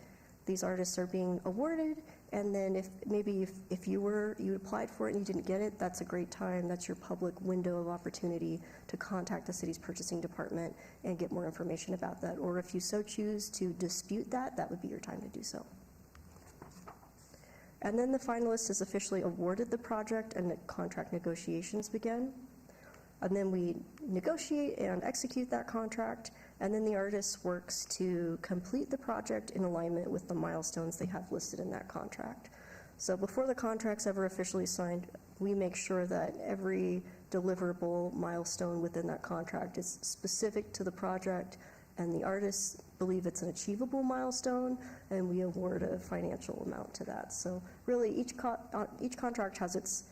these artists are being awarded, and then if you applied for it and you didn't get it, that's a great time. That's your public window of opportunity to contact the city's purchasing department and get more information about that. Or if you so choose to dispute that, that would be your time to do so. And then the finalist is officially awarded the project and the contract negotiations begin. And then we negotiate and execute that contract, and then the artist works to complete the project in alignment with the milestones they have listed in that contract. So before the contract's ever officially signed, we make sure that every deliverable milestone within that contract is specific to the project, and the artists believe it's an achievable milestone, and we award a financial amount to that. So really, each contract has its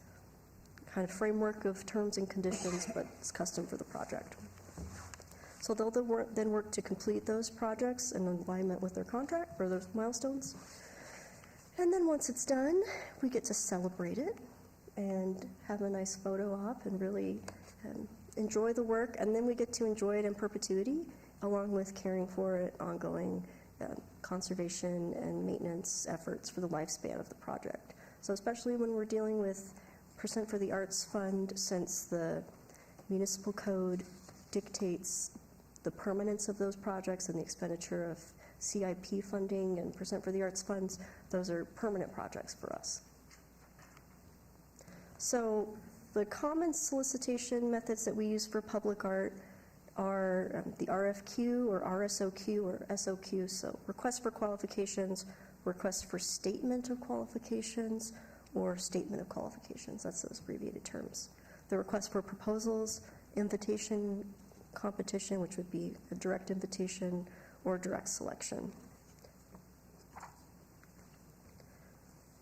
kind of framework of terms and conditions, but it's custom for the project. So they'll then work to complete those projects in alignment with their contract or those milestones. And then once it's done, we get to celebrate it and have a nice photo op and really enjoy the work. And then we get to enjoy it in perpetuity, along with caring for it, ongoing conservation and maintenance efforts for the lifespan of the project. So especially when we're dealing with % for the Arts Fund, since the municipal code dictates the permanence of those projects and the expenditure of CIP funding and % for the Arts Funds, those are permanent projects for us. So the common solicitation methods that we use for public art are the RFQ or RSOQ or SOQ, so request for qualifications, request for statement of qualifications, or statement of qualifications. That's those abbreviated terms. The request for proposals, invitation, competition, which would be a direct invitation, or direct selection.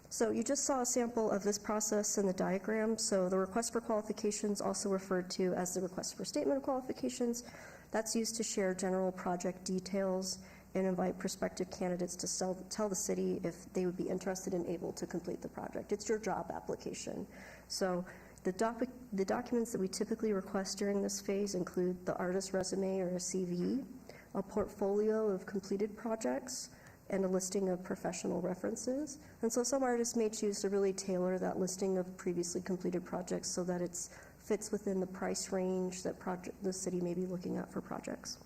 So you just saw a sample of this process in the diagram. So the request for qualifications, also referred to as the request for statement of qualifications, that's used to share general project details and invite prospective candidates to tell the city if they would be interested and able to complete the project. It's your job application. So the documents that we typically request during this phase include the artist's resume or a CV, a portfolio of completed projects, and a listing of professional references. And so some artists may choose to really tailor that listing of previously completed projects so that it fits within the price range that the city may be looking at for projects.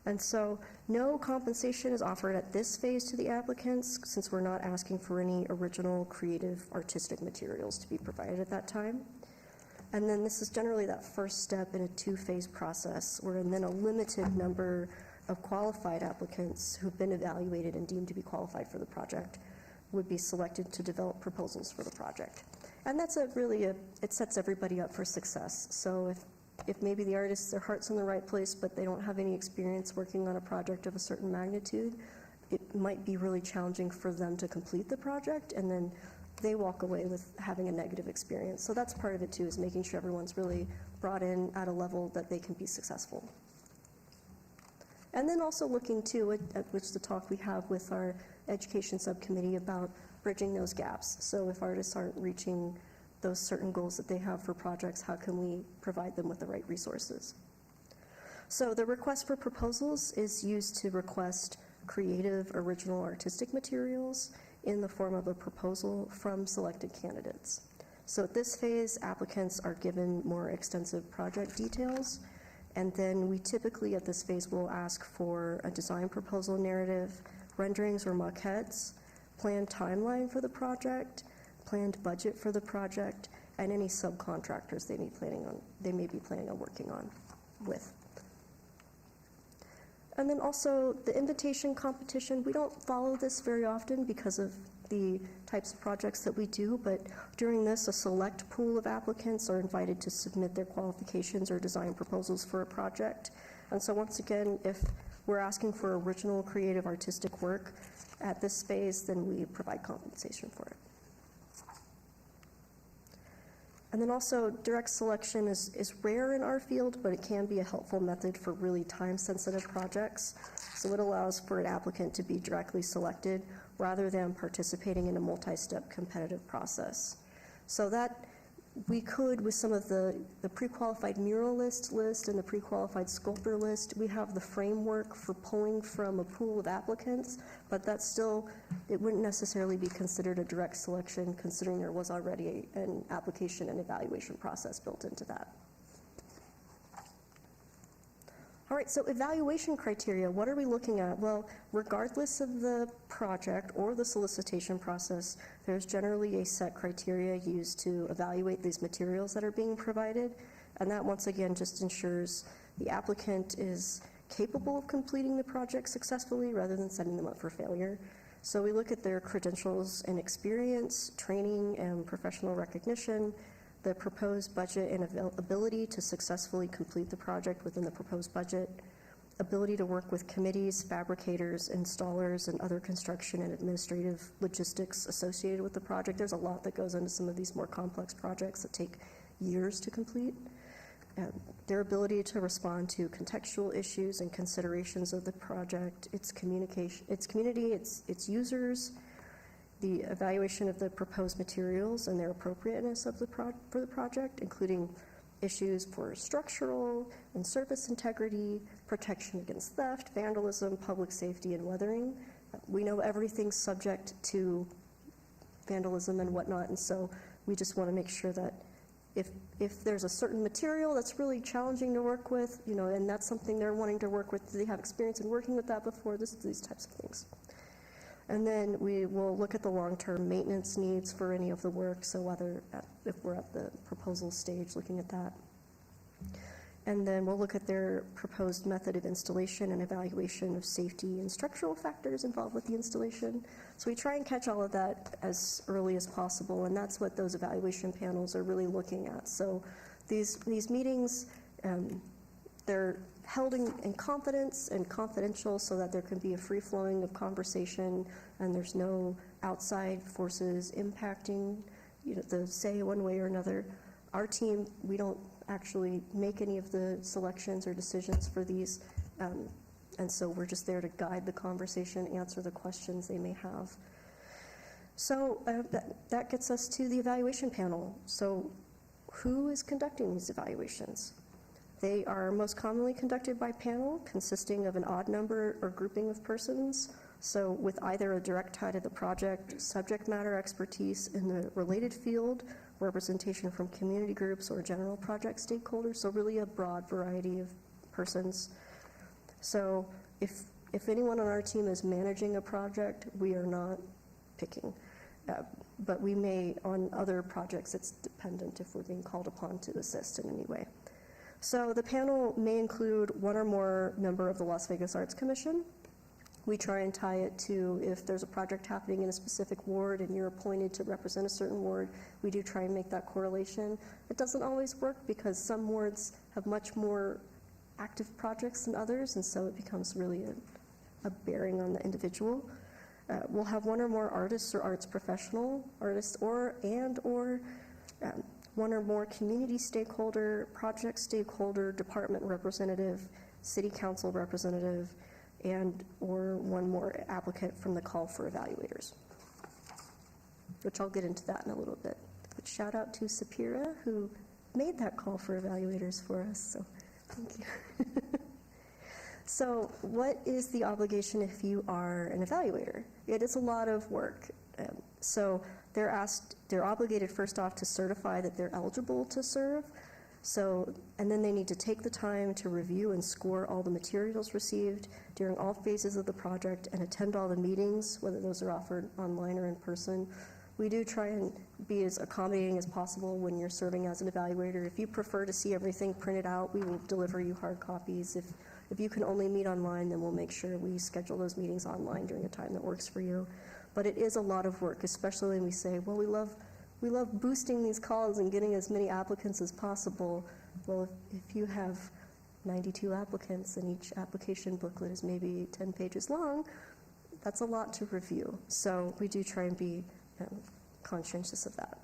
And so no compensation is offered at this phase to the applicants, since we're not asking for any original creative artistic materials to be provided at that time. And then this is generally that first step in a two-phase process, where then a limited number of qualified applicants who've been evaluated and deemed to be qualified for the project would be selected to develop proposals for the project. And that's it sets everybody up for success. So if maybe the artist, their heart's in the right place, but they don't have any experience working on a project of a certain magnitude, it might be really challenging for them to complete the project, and then they walk away with having a negative experience. So that's part of it too, is making sure everyone's really brought in at a level that they can be successful. And then also looking too at which the talk we have with our education subcommittee about bridging those gaps. So if artists aren't reaching those certain goals that they have for projects, how can we provide them with the right resources? So the request for proposals is used to request creative, original, artistic materials in the form of a proposal from selected candidates. So at this phase, applicants are given more extensive project details, and then we typically at this phase will ask for a design proposal narrative, renderings or maquettes, planned timeline for the project, planned budget for the project, and any subcontractors they may be planning on working on with. And then also the invitation competition, we don't follow this very often because of the types of projects that we do, but during this, a select pool of applicants are invited to submit their qualifications or design proposals for a project. And so once again, if we're asking for original, creative, artistic work at this phase, then we provide compensation for it. And then also, direct selection is rare in our field, but it can be a helpful method for really time-sensitive projects. So it allows for an applicant to be directly selected rather than participating in a multi-step competitive process. So that we could, with some of the pre-qualified muralist list and the pre-qualified sculptor list, we have the framework for pulling from a pool of applicants, but that's still, it wouldn't necessarily be considered a direct selection, considering there was already an application and evaluation process built into that. All right, so evaluation criteria, what are we looking at? Well, regardless of the project or the solicitation process, there's generally a set criteria used to evaluate these materials that are being provided, and that once again just ensures the applicant is capable of completing the project successfully rather than setting them up for failure. So we look at their credentials and experience, training and professional recognition, the proposed budget and ability to successfully complete the project within the proposed budget, ability to work with committees, fabricators, installers, and other construction and administrative logistics associated with the project. There's a lot that goes into some of these more complex projects that take years to complete. Their ability to respond to contextual issues and considerations of the project, its communication, its community, its users, the evaluation of the proposed materials and their appropriateness of for the project, including issues for structural and surface integrity, protection against theft, vandalism, public safety, and weathering. We know everything's subject to vandalism and whatnot, and so we just want to make sure that if there's a certain material that's really challenging to work with, you know, and that's something they're wanting to work with, do they have experience in working with that before, these types of things. And then we will look at the long-term maintenance needs for any of the work, so whether if we're at the proposal stage looking at that. And then we'll look at their proposed method of installation and evaluation of safety and structural factors involved with the installation. So we try and catch all of that as early as possible, and that's what those evaluation panels are really looking at. So these meetings, they're held in confidence and confidential so that there can be a free flowing of conversation and there's no outside forces impacting, you know, the say one way or another. Our team, we don't actually make any of the selections or decisions for these, and so we're just there to guide the conversation, answer the questions they may have. So that gets us to the evaluation panel. So who is conducting these evaluations? They are most commonly conducted by panel, consisting of an odd number or grouping of persons, so with either a direct tie to the project, subject matter expertise in the related field, representation from community groups or general project stakeholders, so really a broad variety of persons. So if anyone on our team is managing a project, we are not picking. But we may, on other projects, it's dependent if we're being called upon to assist in any way. So the panel may include one or more member of the Las Vegas Arts Commission. We try and tie it to if there's a project happening in a specific ward and you're appointed to represent a certain ward, we do try and make that correlation. It doesn't always work because some wards have much more active projects than others, and so it becomes really a bearing on the individual. We'll have one or more artists or arts professional, artists or one or more community stakeholder, project stakeholder, department representative, city council representative, and or one more applicant from the call for evaluators, which I'll get into that in a little bit. But shout out to Sapira, who made that call for evaluators for us, so thank you. So what is the obligation if you are an evaluator? It is a lot of work. So they're obligated first off to certify that they're eligible to serve. So, and then they need to take the time to review and score all the materials received during all phases of the project and attend all the meetings, whether those are offered online or in person. We do try and be as accommodating as possible when you're serving as an evaluator. If you prefer to see everything printed out, we will deliver you hard copies. If you can only meet online, then we'll make sure we schedule those meetings online during a time that works for you. But it is a lot of work, especially when we say, well, we love boosting these calls and getting as many applicants as possible. Well, if you have 92 applicants and each application booklet is maybe 10 pages long, that's a lot to review. So we do try and be conscientious of that.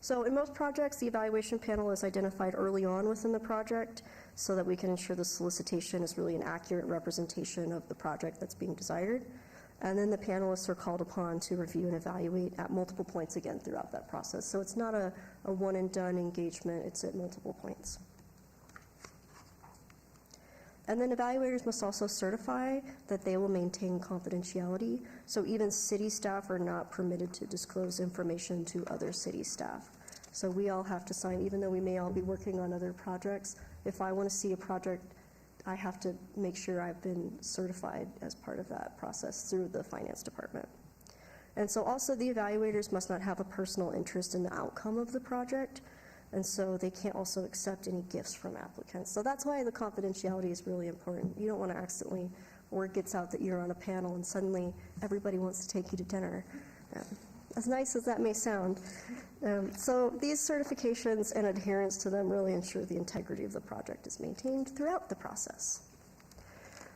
So in most projects, the evaluation panel is identified early on within the project so that we can ensure the solicitation is really an accurate representation of the project that's being desired. And then the panelists are called upon to review and evaluate at multiple points again throughout that process. So it's not a one and done engagement, it's at multiple points. And then evaluators must also certify that they will maintain confidentiality. So even city staff are not permitted to disclose information to other city staff. So we all have to sign, even though we may all be working on other projects, if I want to see a project, I have to make sure I've been certified as part of that process through the finance department. And so also the evaluators must not have a personal interest in the outcome of the project, and so they can't also accept any gifts from applicants. So that's why the confidentiality is really important. You don't want to accidentally, word gets out that you're on a panel and suddenly everybody wants to take you to dinner. As nice as that may sound. So these certifications and adherence to them really ensure the integrity of the project is maintained throughout the process.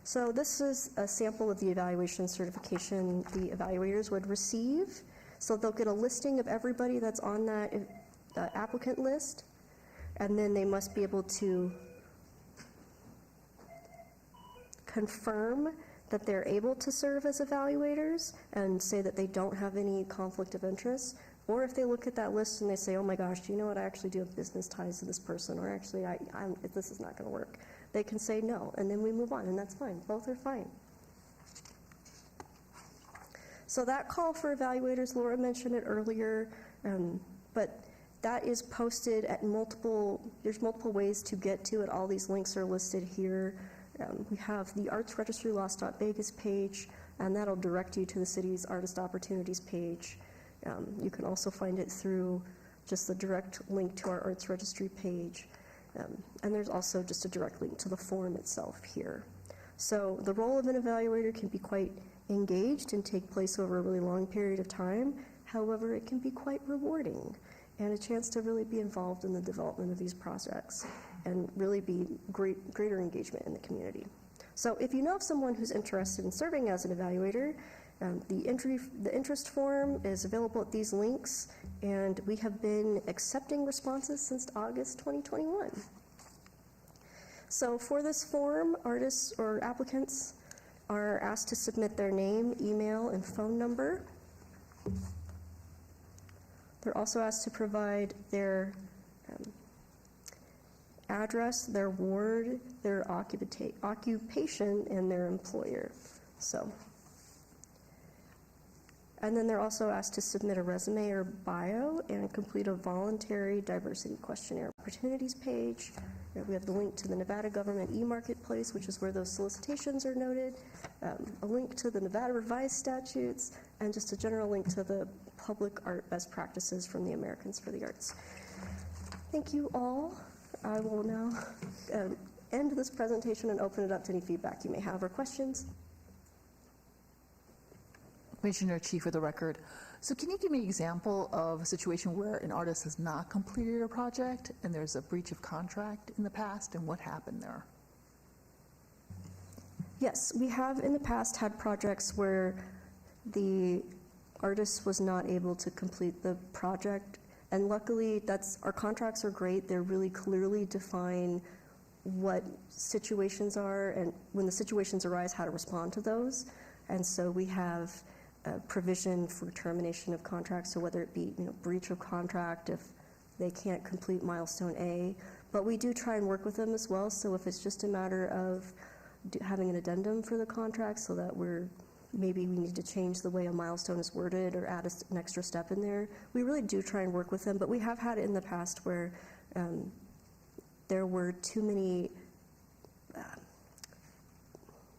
So this is a sample of the evaluation certification the evaluators would receive. So they'll get a listing of everybody that's on that applicant list, and then they must be able to confirm that they're able to serve as evaluators and say that they don't have any conflict of interest. Or if they look at that list and they say, oh my gosh, do you know what, I actually do have business ties to this person, or actually this is not going to work, they can say no, and then we move on, and that's fine. Both are fine. So that call for evaluators, Laura mentioned it earlier, but that is posted at there's multiple ways to get to it. All these links are listed here. We have the Arts Registry Lost.Vegas page, and that'll direct you to the city's Artist Opportunities page. You can also find it through just the direct link to our Arts Registry page. And there's also just a direct link to the form itself here. So the role of an evaluator can be quite engaged and take place over a really long period of time. However, it can be quite rewarding and a chance to really be involved in the development of these projects and really be greater engagement in the community. So if you know of someone who's interested in serving as an evaluator, the interest form is available at these links, and we have been accepting responses since August 2021. So for this form, artists or applicants are asked to submit their name, email, and phone number. They're also asked to provide their address, their ward, their occupation, and their employer. And then they're also asked to submit a resume or bio and complete a voluntary diversity questionnaire opportunities page. We have the link to the Nevada Government e-marketplace, which is where those solicitations are noted, a link to the Nevada revised statutes, and just a general link to the public art best practices from the Americans for the Arts. Thank you all. I will now end this presentation and open it up to any feedback you may have or questions. Commissioner Chief, for the record, so can you give me an example of a situation where an artist has not completed a project and there's a breach of contract in the past, and what happened there? Yes, we have in the past had projects where the artist was not able to complete the project, and luckily our contracts are great. They're really clearly define what situations are, and when the situations arise, how to respond to those. And so we have a provision for termination of contracts, so whether it be breach of contract if they can't complete milestone A, but we do try and work with them as well. So if it's just a matter of having an addendum for the contract so that maybe we need to change the way a milestone is worded or add an extra step in there, we really do try and work with them. But we have had it in the past where there were too many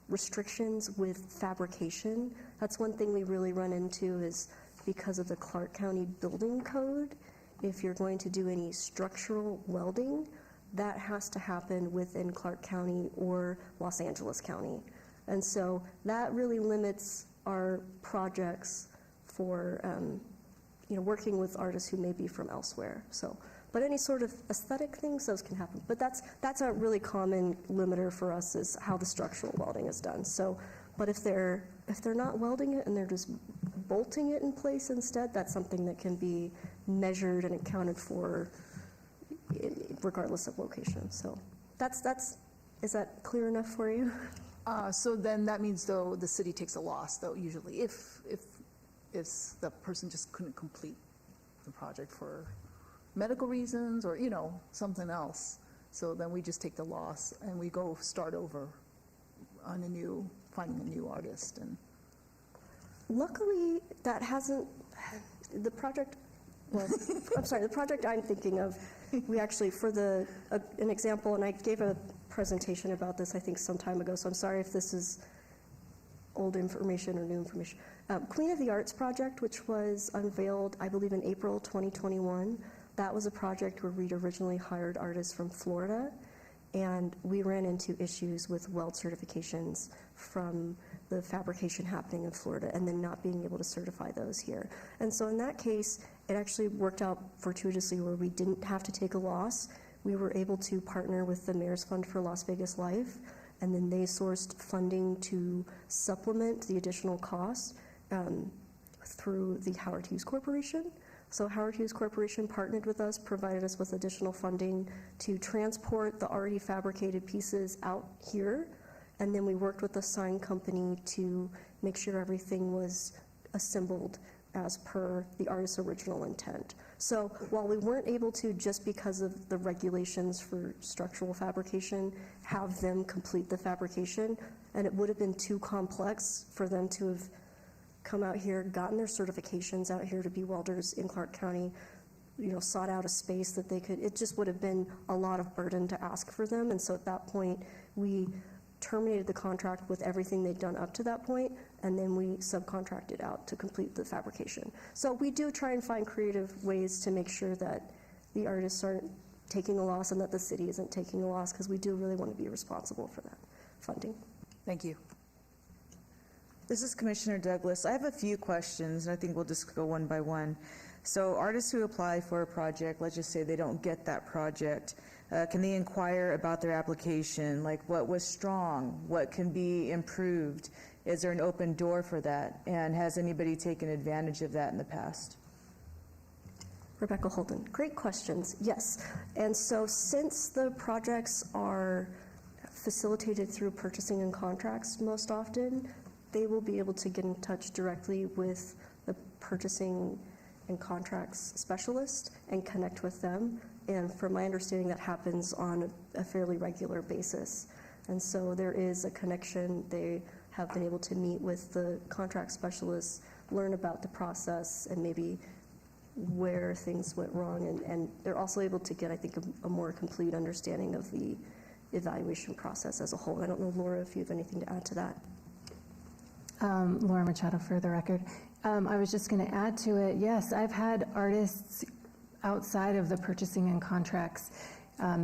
restrictions with fabrication. That's one thing we really run into is because of the Clark County Building Code. If you're going to do any structural welding, that has to happen within Clark County or Los Angeles County. And so that really limits our projects for working with artists who may be from elsewhere. So, but any sort of aesthetic things, those can happen. But that's a really common limiter for us, is how the structural welding is done. So, but if they're not welding it and they're just bolting it in place instead, that's something that can be measured and accounted for regardless of location. So is that clear enough for you? So then that means, though, the city takes a loss, though, usually, if the person just couldn't complete the project for medical reasons or, something else. So then we just take the loss and we go start over on finding a new artist. And luckily, that hasn't, the project, I'm sorry, the project I'm thinking of, we actually, for an example, and I gave a presentation about this, I think, some time ago, so I'm sorry if this is old information or new information. Queen of the Arts project, which was unveiled, I believe, in April 2021, that was a project where we'd originally hired artists from Florida, and we ran into issues with weld certifications from the fabrication happening in Florida and then not being able to certify those here. And so in that case, it actually worked out fortuitously where we didn't have to take a loss. We were able to partner with the Mayor's Fund for Las Vegas Life, and then they sourced funding to supplement the additional costs through the Howard Hughes Corporation. So Howard Hughes Corporation partnered with us, provided us with additional funding to transport the already fabricated pieces out here, and then we worked with the sign company to make sure everything was assembled as per the artist's original intent. So while we weren't able to, just because of the regulations for structural fabrication, have them complete the fabrication, and it would have been too complex for them to have come out here, gotten their certifications out here to be welders in Clark County, sought out a space that they could, it just would have been a lot of burden to ask for them. And so at that point, we terminated the contract with everything they'd done up to that point, and then we subcontracted out to complete the fabrication. So we do try and find creative ways to make sure that the artists aren't taking a loss and that the city isn't taking a loss, because we do really want to be responsible for that funding. Thank you. This is Commissioner Douglas. I have a few questions, and I think we'll just go one by one. So artists who apply for a project, let's just say they don't get that project, can they inquire about their application, like what was strong, what can be improved? Is there an open door for that? And has anybody taken advantage of that in the past? Rebecca Holden, great questions, yes. And so since the projects are facilitated through purchasing and contracts most often, they will be able to get in touch directly with the purchasing and contracts specialist and connect with them. And from my understanding, that happens on a fairly regular basis. And so there is a connection. They have been able to meet with the contract specialists, learn about the process, and maybe where things went wrong, and they're also able to get, I think, a more complete understanding of the evaluation process as a whole. I don't know, Laura, if you have anything to add to that. Laura Machado for the record. I was just going to add to it, yes, I've had artists outside of the purchasing and contracts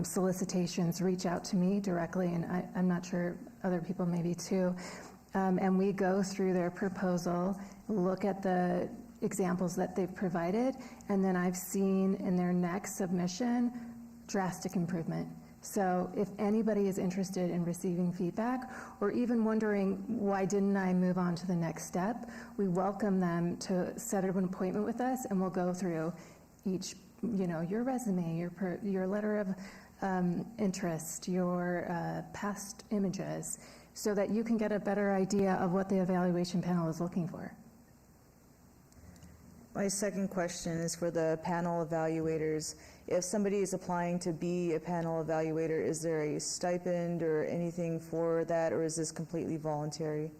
solicitations reach out to me directly, and I'm not sure other people maybe too. And we go through their proposal, look at the examples that they've provided, and then I've seen in their next submission drastic improvement. So if anybody is interested in receiving feedback or even wondering why didn't I move on to the next step, we welcome them to set up an appointment with us, and we'll go through each, your resume, your letter of interest, your past images, so that you can get a better idea of what the evaluation panel is looking for. My second question is for the panel evaluators. If somebody is applying to be a panel evaluator, is there a stipend or anything for that, or is this completely voluntary?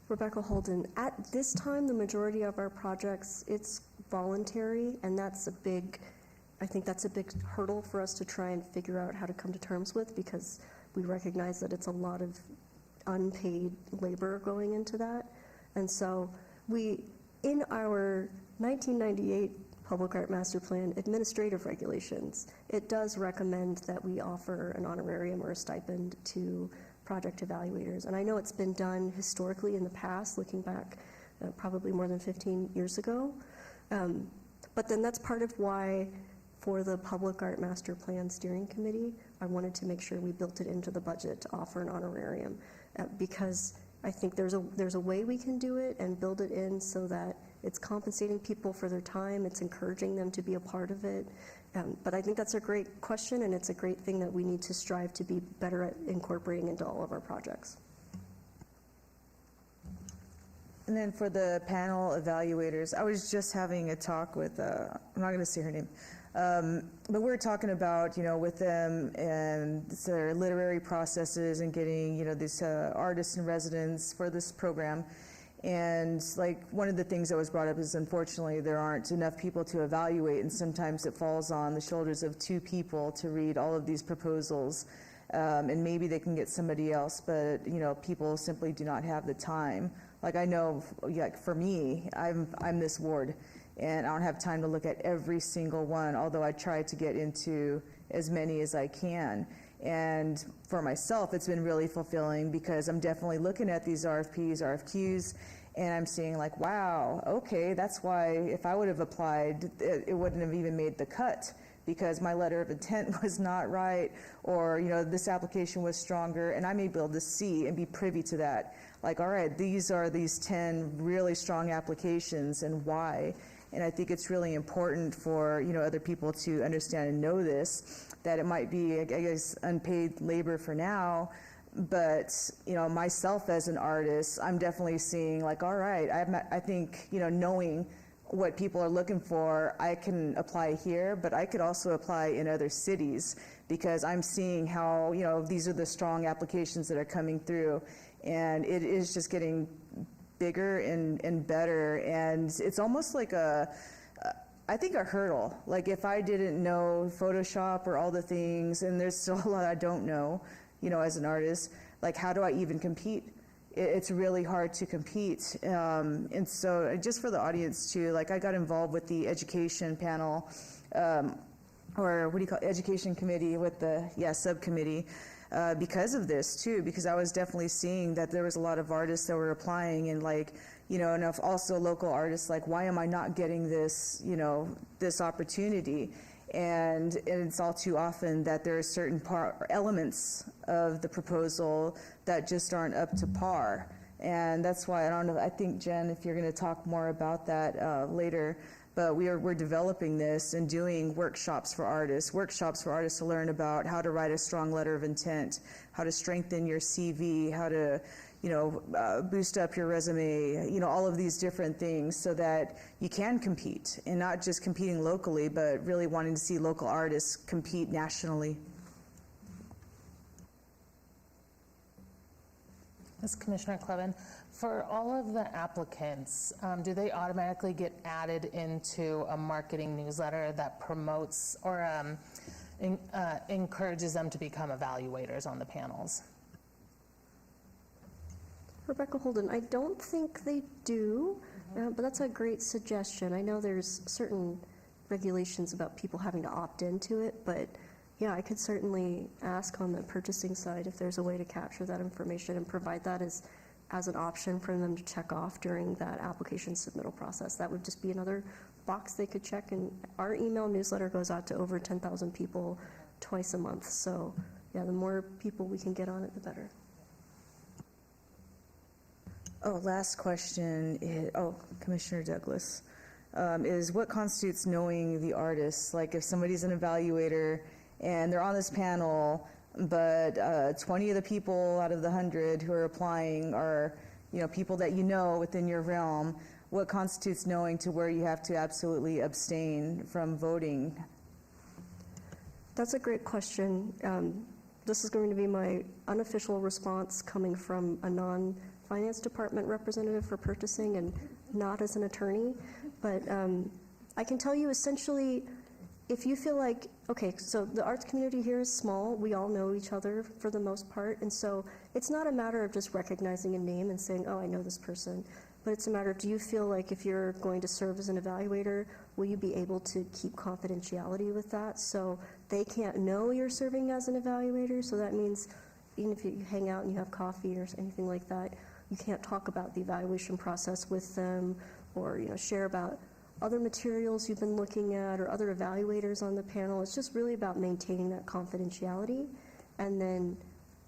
Rebecca Holden, at this time, the majority of our projects, it's voluntary, and I think that's a big hurdle for us to try and figure out how to come to terms with, because we recognize that it's a lot of unpaid labor going into that. And so in our 1998 Public Art Master Plan administrative regulations, it does recommend that we offer an honorarium or a stipend to project evaluators. And I know it's been done historically in the past, looking back probably more than 15 years ago. But then that's part of why, for the Public Art Master Plan Steering Committee, I wanted to make sure we built it into the budget to offer an honorarium, because I think there's a way we can do it and build it in so that it's compensating people for their time, it's encouraging them to be a part of it. But I think that's a great question, and it's a great thing that we need to strive to be better at incorporating into all of our projects. And then for the panel evaluators, I was just having a talk with, I'm not going to say her name, but we were talking about, with them and their literary processes and getting, these artists in residence for this program. And one of the things that was brought up is, unfortunately, there aren't enough people to evaluate, and sometimes it falls on the shoulders of two people to read all of these proposals. And maybe they can get somebody else, but people simply do not have the time. I know, for me, I'm this ward, and I don't have time to look at every single one, although I try to get into as many as I can. And for myself, it's been really fulfilling, because I'm definitely looking at these RFPs, RFQs, and I'm seeing wow, okay, that's why if I would have applied, it wouldn't have even made the cut, because my letter of intent was not right, or this application was stronger, and I may be able to see and be privy to that. All right, these are these 10 really strong applications, and why. And I think it's really important for other people to understand and know this, that it might be, I guess, unpaid labor for now, but myself as an artist, I'm definitely seeing all right, I think knowing what people are looking for, I can apply here, but I could also apply in other cities, because I'm seeing how these are the strong applications that are coming through, and it is just getting bigger and better, and it's almost like I think a hurdle. If I didn't know Photoshop or all the things, and there's still a lot I don't know, as an artist, how do I even compete? It's really hard to compete. And so just for the audience too, I got involved with the education panel, or what do you call it, education committee with the, subcommittee, because of this too, because I was definitely seeing that there was a lot of artists that were applying, and and if also local artists, why am I not getting this, this opportunity? And it's all too often that there are certain elements of the proposal that just aren't up to par. And that's why, I don't know, I think, Jen, if you're going to talk more about that later, but we're developing this and doing workshops for artists to learn about how to write a strong letter of intent, how to strengthen your CV, how to boost up your resume, all of these different things, so that you can compete, and not just competing locally, but really wanting to see local artists compete nationally. This is Commissioner Clevin. For all of the applicants, do they automatically get added into a marketing newsletter that promotes or encourages them to become evaluators on the panels? Rebecca Holden, I don't think they do, but that's a great suggestion. I know there's certain regulations about people having to opt into it, but yeah, I could certainly ask on the purchasing side if there's a way to capture that information and provide that as an option for them to check off during that application submittal process. That would just be another box they could check, and our email newsletter goes out to over 10,000 people twice a month. So yeah, the more people we can get on it, the better. Oh, last question is, Commissioner Douglas, is what constitutes knowing the artist? Like if somebody's an evaluator and they're on this panel, but 20 of the people out of the 100 who are applying are, people that you know within your realm, what constitutes knowing to where you have to absolutely abstain from voting? That's a great question. This is going to be my unofficial response coming from a non-finance department representative for purchasing and not as an attorney. But I can tell you essentially, if you feel like, okay, so the arts community here is small, we all know each other for the most part, and so it's not a matter of just recognizing a name and saying, oh, I know this person, but it's a matter of, do you feel like if you're going to serve as an evaluator, will you be able to keep confidentiality with that? So they can't know you're serving as an evaluator, so that means even if you hang out and you have coffee or anything like that, you can't talk about the evaluation process with them or share about other materials you've been looking at or other evaluators on the panel. It's just really about maintaining that confidentiality. And then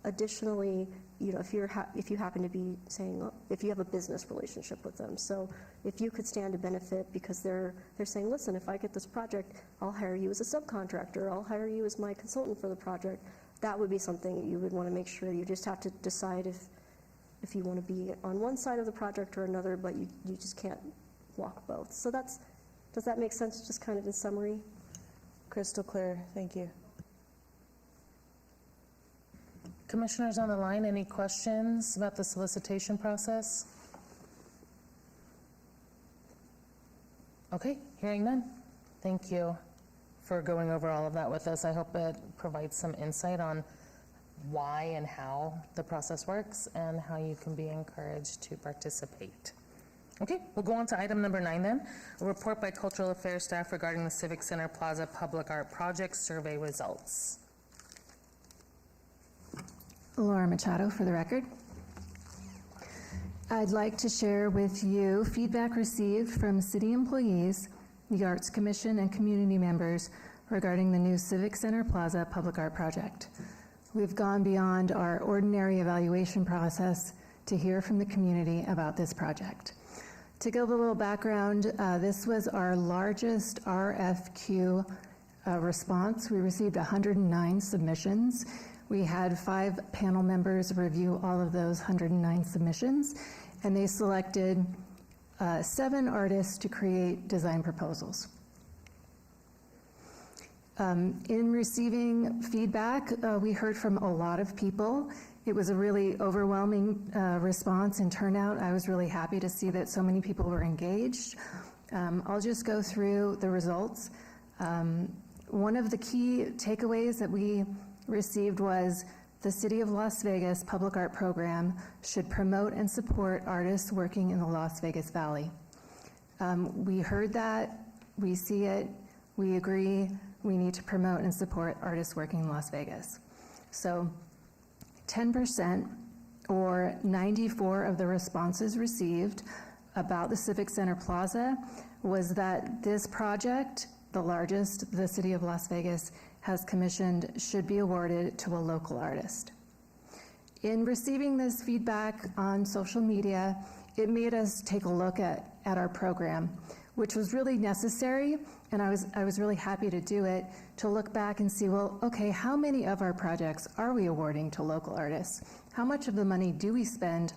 additionally, if you happen to be saying, if you have a business relationship with them. So if you could stand to benefit because they're saying, listen, if I get this project, I'll hire you as a subcontractor, I'll hire you as my consultant for the project. That would be something you would want to make sure. You just have to decide if you want to be on one side of the project or another, but you just can't walk both. So does that make sense, just kind of in summary? Crystal clear, thank you. Commissioners on the line, any questions about the solicitation process? Okay, hearing none. Thank you for going over all of that with us. I hope it provides some insight on why and how the process works and how you can be encouraged to participate. Okay, we'll go on to item number 9 then. A report by Cultural Affairs staff regarding the Civic Center Plaza Public Art Project survey results. Laura Machado for the record. I'd like to share with you feedback received from city employees, the Arts Commission, and community members regarding the new Civic Center Plaza Public Art Project. We've gone beyond our ordinary evaluation process to hear from the community about this project. To give a little background, this was our largest RFQ response. We received 109 submissions. We had 5 panel members review all of those 109 submissions, and they selected 7 artists to create design proposals. In receiving feedback, we heard from a lot of people. It was a really overwhelming response and turnout. I was really happy to see that so many people were engaged. I'll just go through the results. One of the key takeaways that we received was the City of Las Vegas Public Art Program should promote and support artists working in the Las Vegas Valley. We heard that, we see it, we agree, we need to promote and support artists working in Las Vegas. So 10%, or 94 of the responses received about the Civic Center Plaza, was that this project, the largest the City of Las Vegas has commissioned, should be awarded to a local artist. In receiving this feedback on social media, it made us take a look at our program, which was really necessary, and I was really happy to do it, to look back and see, well, okay, how many of our projects are we awarding to local artists? How much of the money do we spend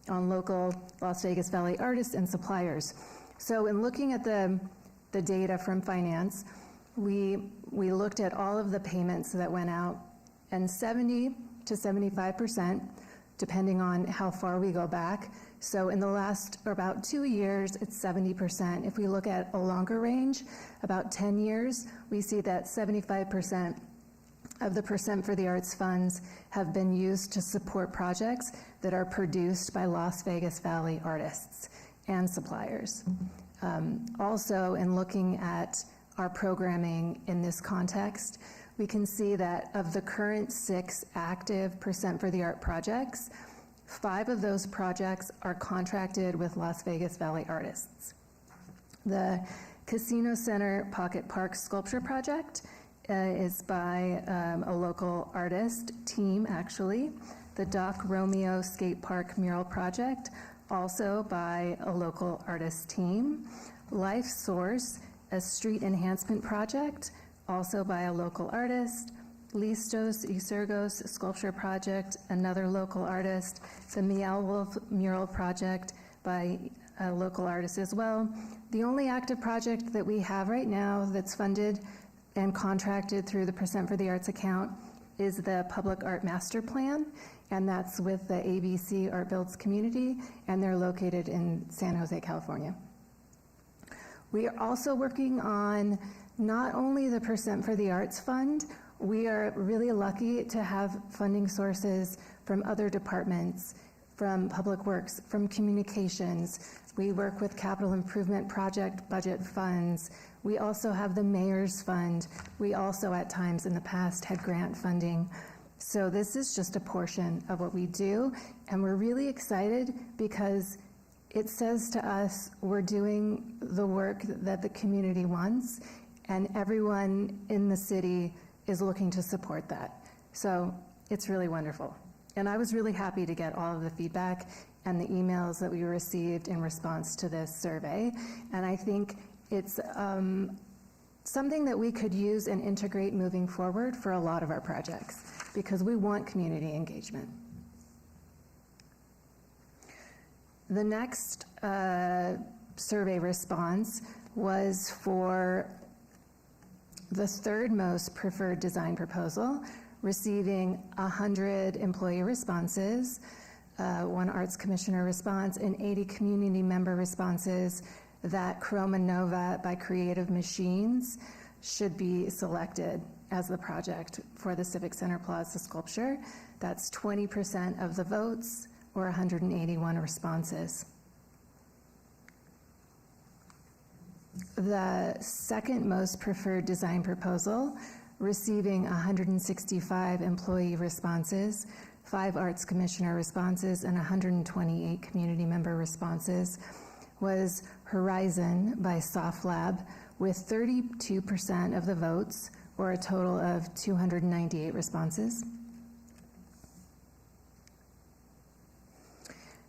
on local Las Vegas Valley artists and suppliers? So in looking at the data from finance, we looked at all of the payments that went out, and 70 to 75% depending on how far we go back. So in the last about 2 years, it's 70%. If we look at a longer range, about 10 years, we see that 75% of the percent for the arts funds have been used to support projects that are produced by Las Vegas Valley artists and suppliers. Also, in looking at our programming in this context, we can see that of the current 6 active percent for the art projects, 5 of those projects are contracted with Las Vegas Valley artists. The Casino Center Pocket Park Sculpture Project is by a local artist team, actually. The Doc Romeo Skate Park Mural Project, also by a local artist team. Life Source, a street enhancement project, also by a local artist. Listos Isurgos Sculpture Project, another local artist. The Meow Wolf Mural Project by a local artist as well. The only active project that we have right now that's funded and contracted through the Percent for the Arts account is the Public Art Master Plan, and that's with the ABC Art Builds community, and they're located in San Jose, California. We are also working on not only the Percent for the Arts Fund, we are really lucky to have funding sources from other departments, from Public Works, from Communications. We work with Capital Improvement Project budget funds. We also have the Mayor's Fund. We also, at times in the past, had grant funding. So this is just a portion of what we do, and we're really excited because it says to us we're doing the work that the community wants, and everyone in the city is looking to support that. So it's really wonderful. And I was really happy to get all of the feedback and the emails that we received in response to this survey. And I think it's something that we could use and integrate moving forward for a lot of our projects, because we want community engagement. The next survey response was for the 3rd most preferred design proposal, receiving 100 employee responses, 1 arts commissioner response, and 80 community member responses that Chroma Nova by Creative Machines should be selected as the project for the Civic Center Plaza sculpture. That's 20% of the votes, or 181 responses. The 2nd most preferred design proposal, receiving 165 employee responses, 5 arts commissioner responses, and 128 community member responses, was Horizon by Soft Lab, with 32% of the votes, or a total of 298 responses.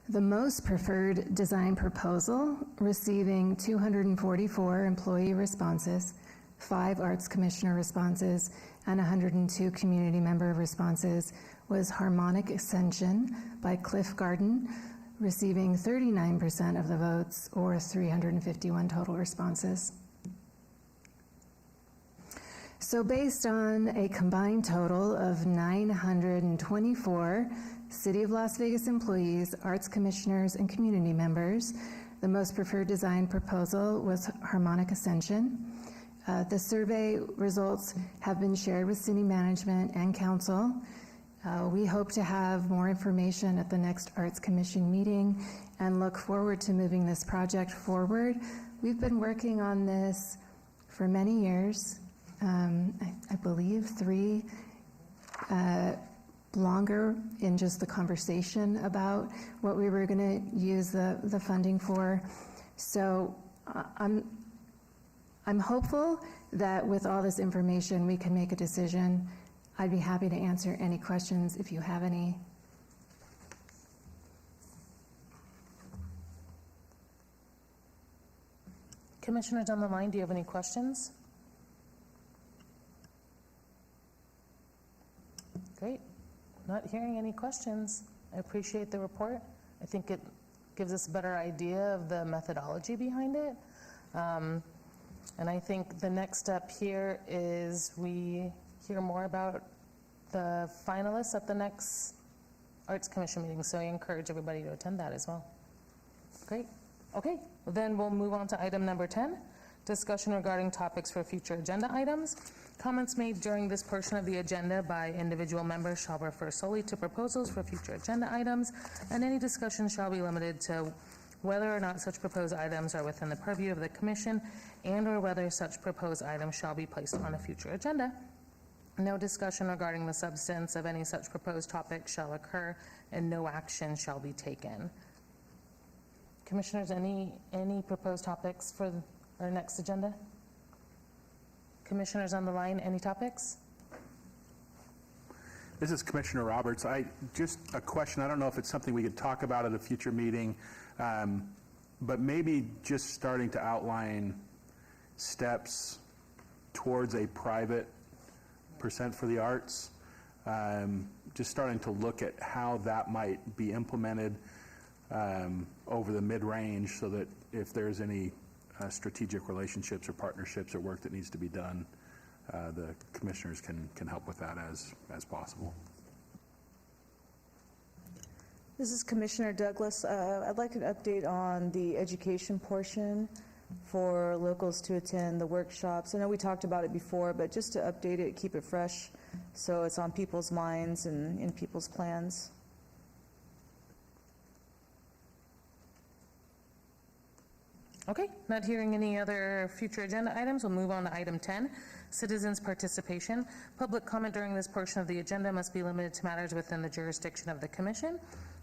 The most preferred design proposal, receiving 244 employee responses, 5 arts commissioner responses, and 102 community member responses, was Harmonic Ascension by Cliff Garden, receiving 39% of the votes, or 351 total responses. So based on a combined total of 924 City of Las Vegas employees, arts commissioners, and community members, the most preferred design proposal was Harmonic Ascension. The survey results have been shared with city management and council. We hope to have more information at the next Arts Commission meeting and look forward to moving this project forward. We've been working on this for many years, I believe 3 longer in just the conversation about what we were going to use the funding for. So I'm hopeful that with all this information we can make a decision. I'd be happy to answer any questions if you have any. Commissioners on the line, do you have any questions? Great. Not hearing any questions. I appreciate the report. I think it gives us a better idea of the methodology behind it. And I think the next step here is we hear more about the finalists at the next Arts Commission meeting, so I encourage everybody to attend that as well. Great. Okay, then we'll move on to item number 10, discussion regarding topics for future agenda items. Comments made during this portion of the agenda by individual members shall refer solely to proposals for future agenda items, and any discussion shall be limited to whether or not such proposed items are within the purview of the commission and/or whether such proposed items shall be placed on a future agenda. No discussion regarding the substance of any such proposed topic shall occur, and no action shall be taken. Commissioners, any proposed topics for our next agenda? Commissioners on the line, any topics? This is Commissioner Roberts. Just a question. I don't know if it's something we could talk about at a future meeting, but maybe just starting to outline steps towards a private percent for the arts. Just starting to look at how that might be implemented over the mid-range, so that if there's any strategic relationships or partnerships or work that needs to be done, the commissioners can help with that as possible. This is Commissioner Douglas. I'd like an update on the education portion for locals to attend the workshops. I know we talked about it before, but just to update it, keep it fresh, so it's on people's minds and in people's plans. Okay, not hearing any other future agenda items, we'll move on to item 10, citizens' participation. Public comment during this portion of the agenda must be limited to matters within the jurisdiction of the commission.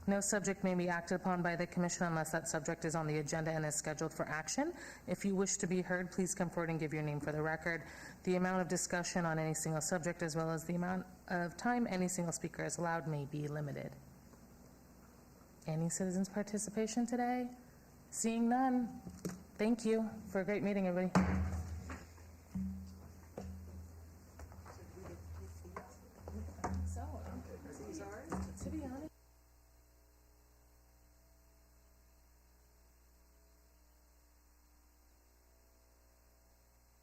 No subject may be acted upon by the commission unless that subject is on the agenda and is scheduled for action. If you wish to be heard, please come forward and give your name for the record. The amount of discussion on any single subject, as well as the amount of time any single speaker is allowed, may be limited. Any citizens' participation today? Seeing none, thank you for a great meeting, everybody.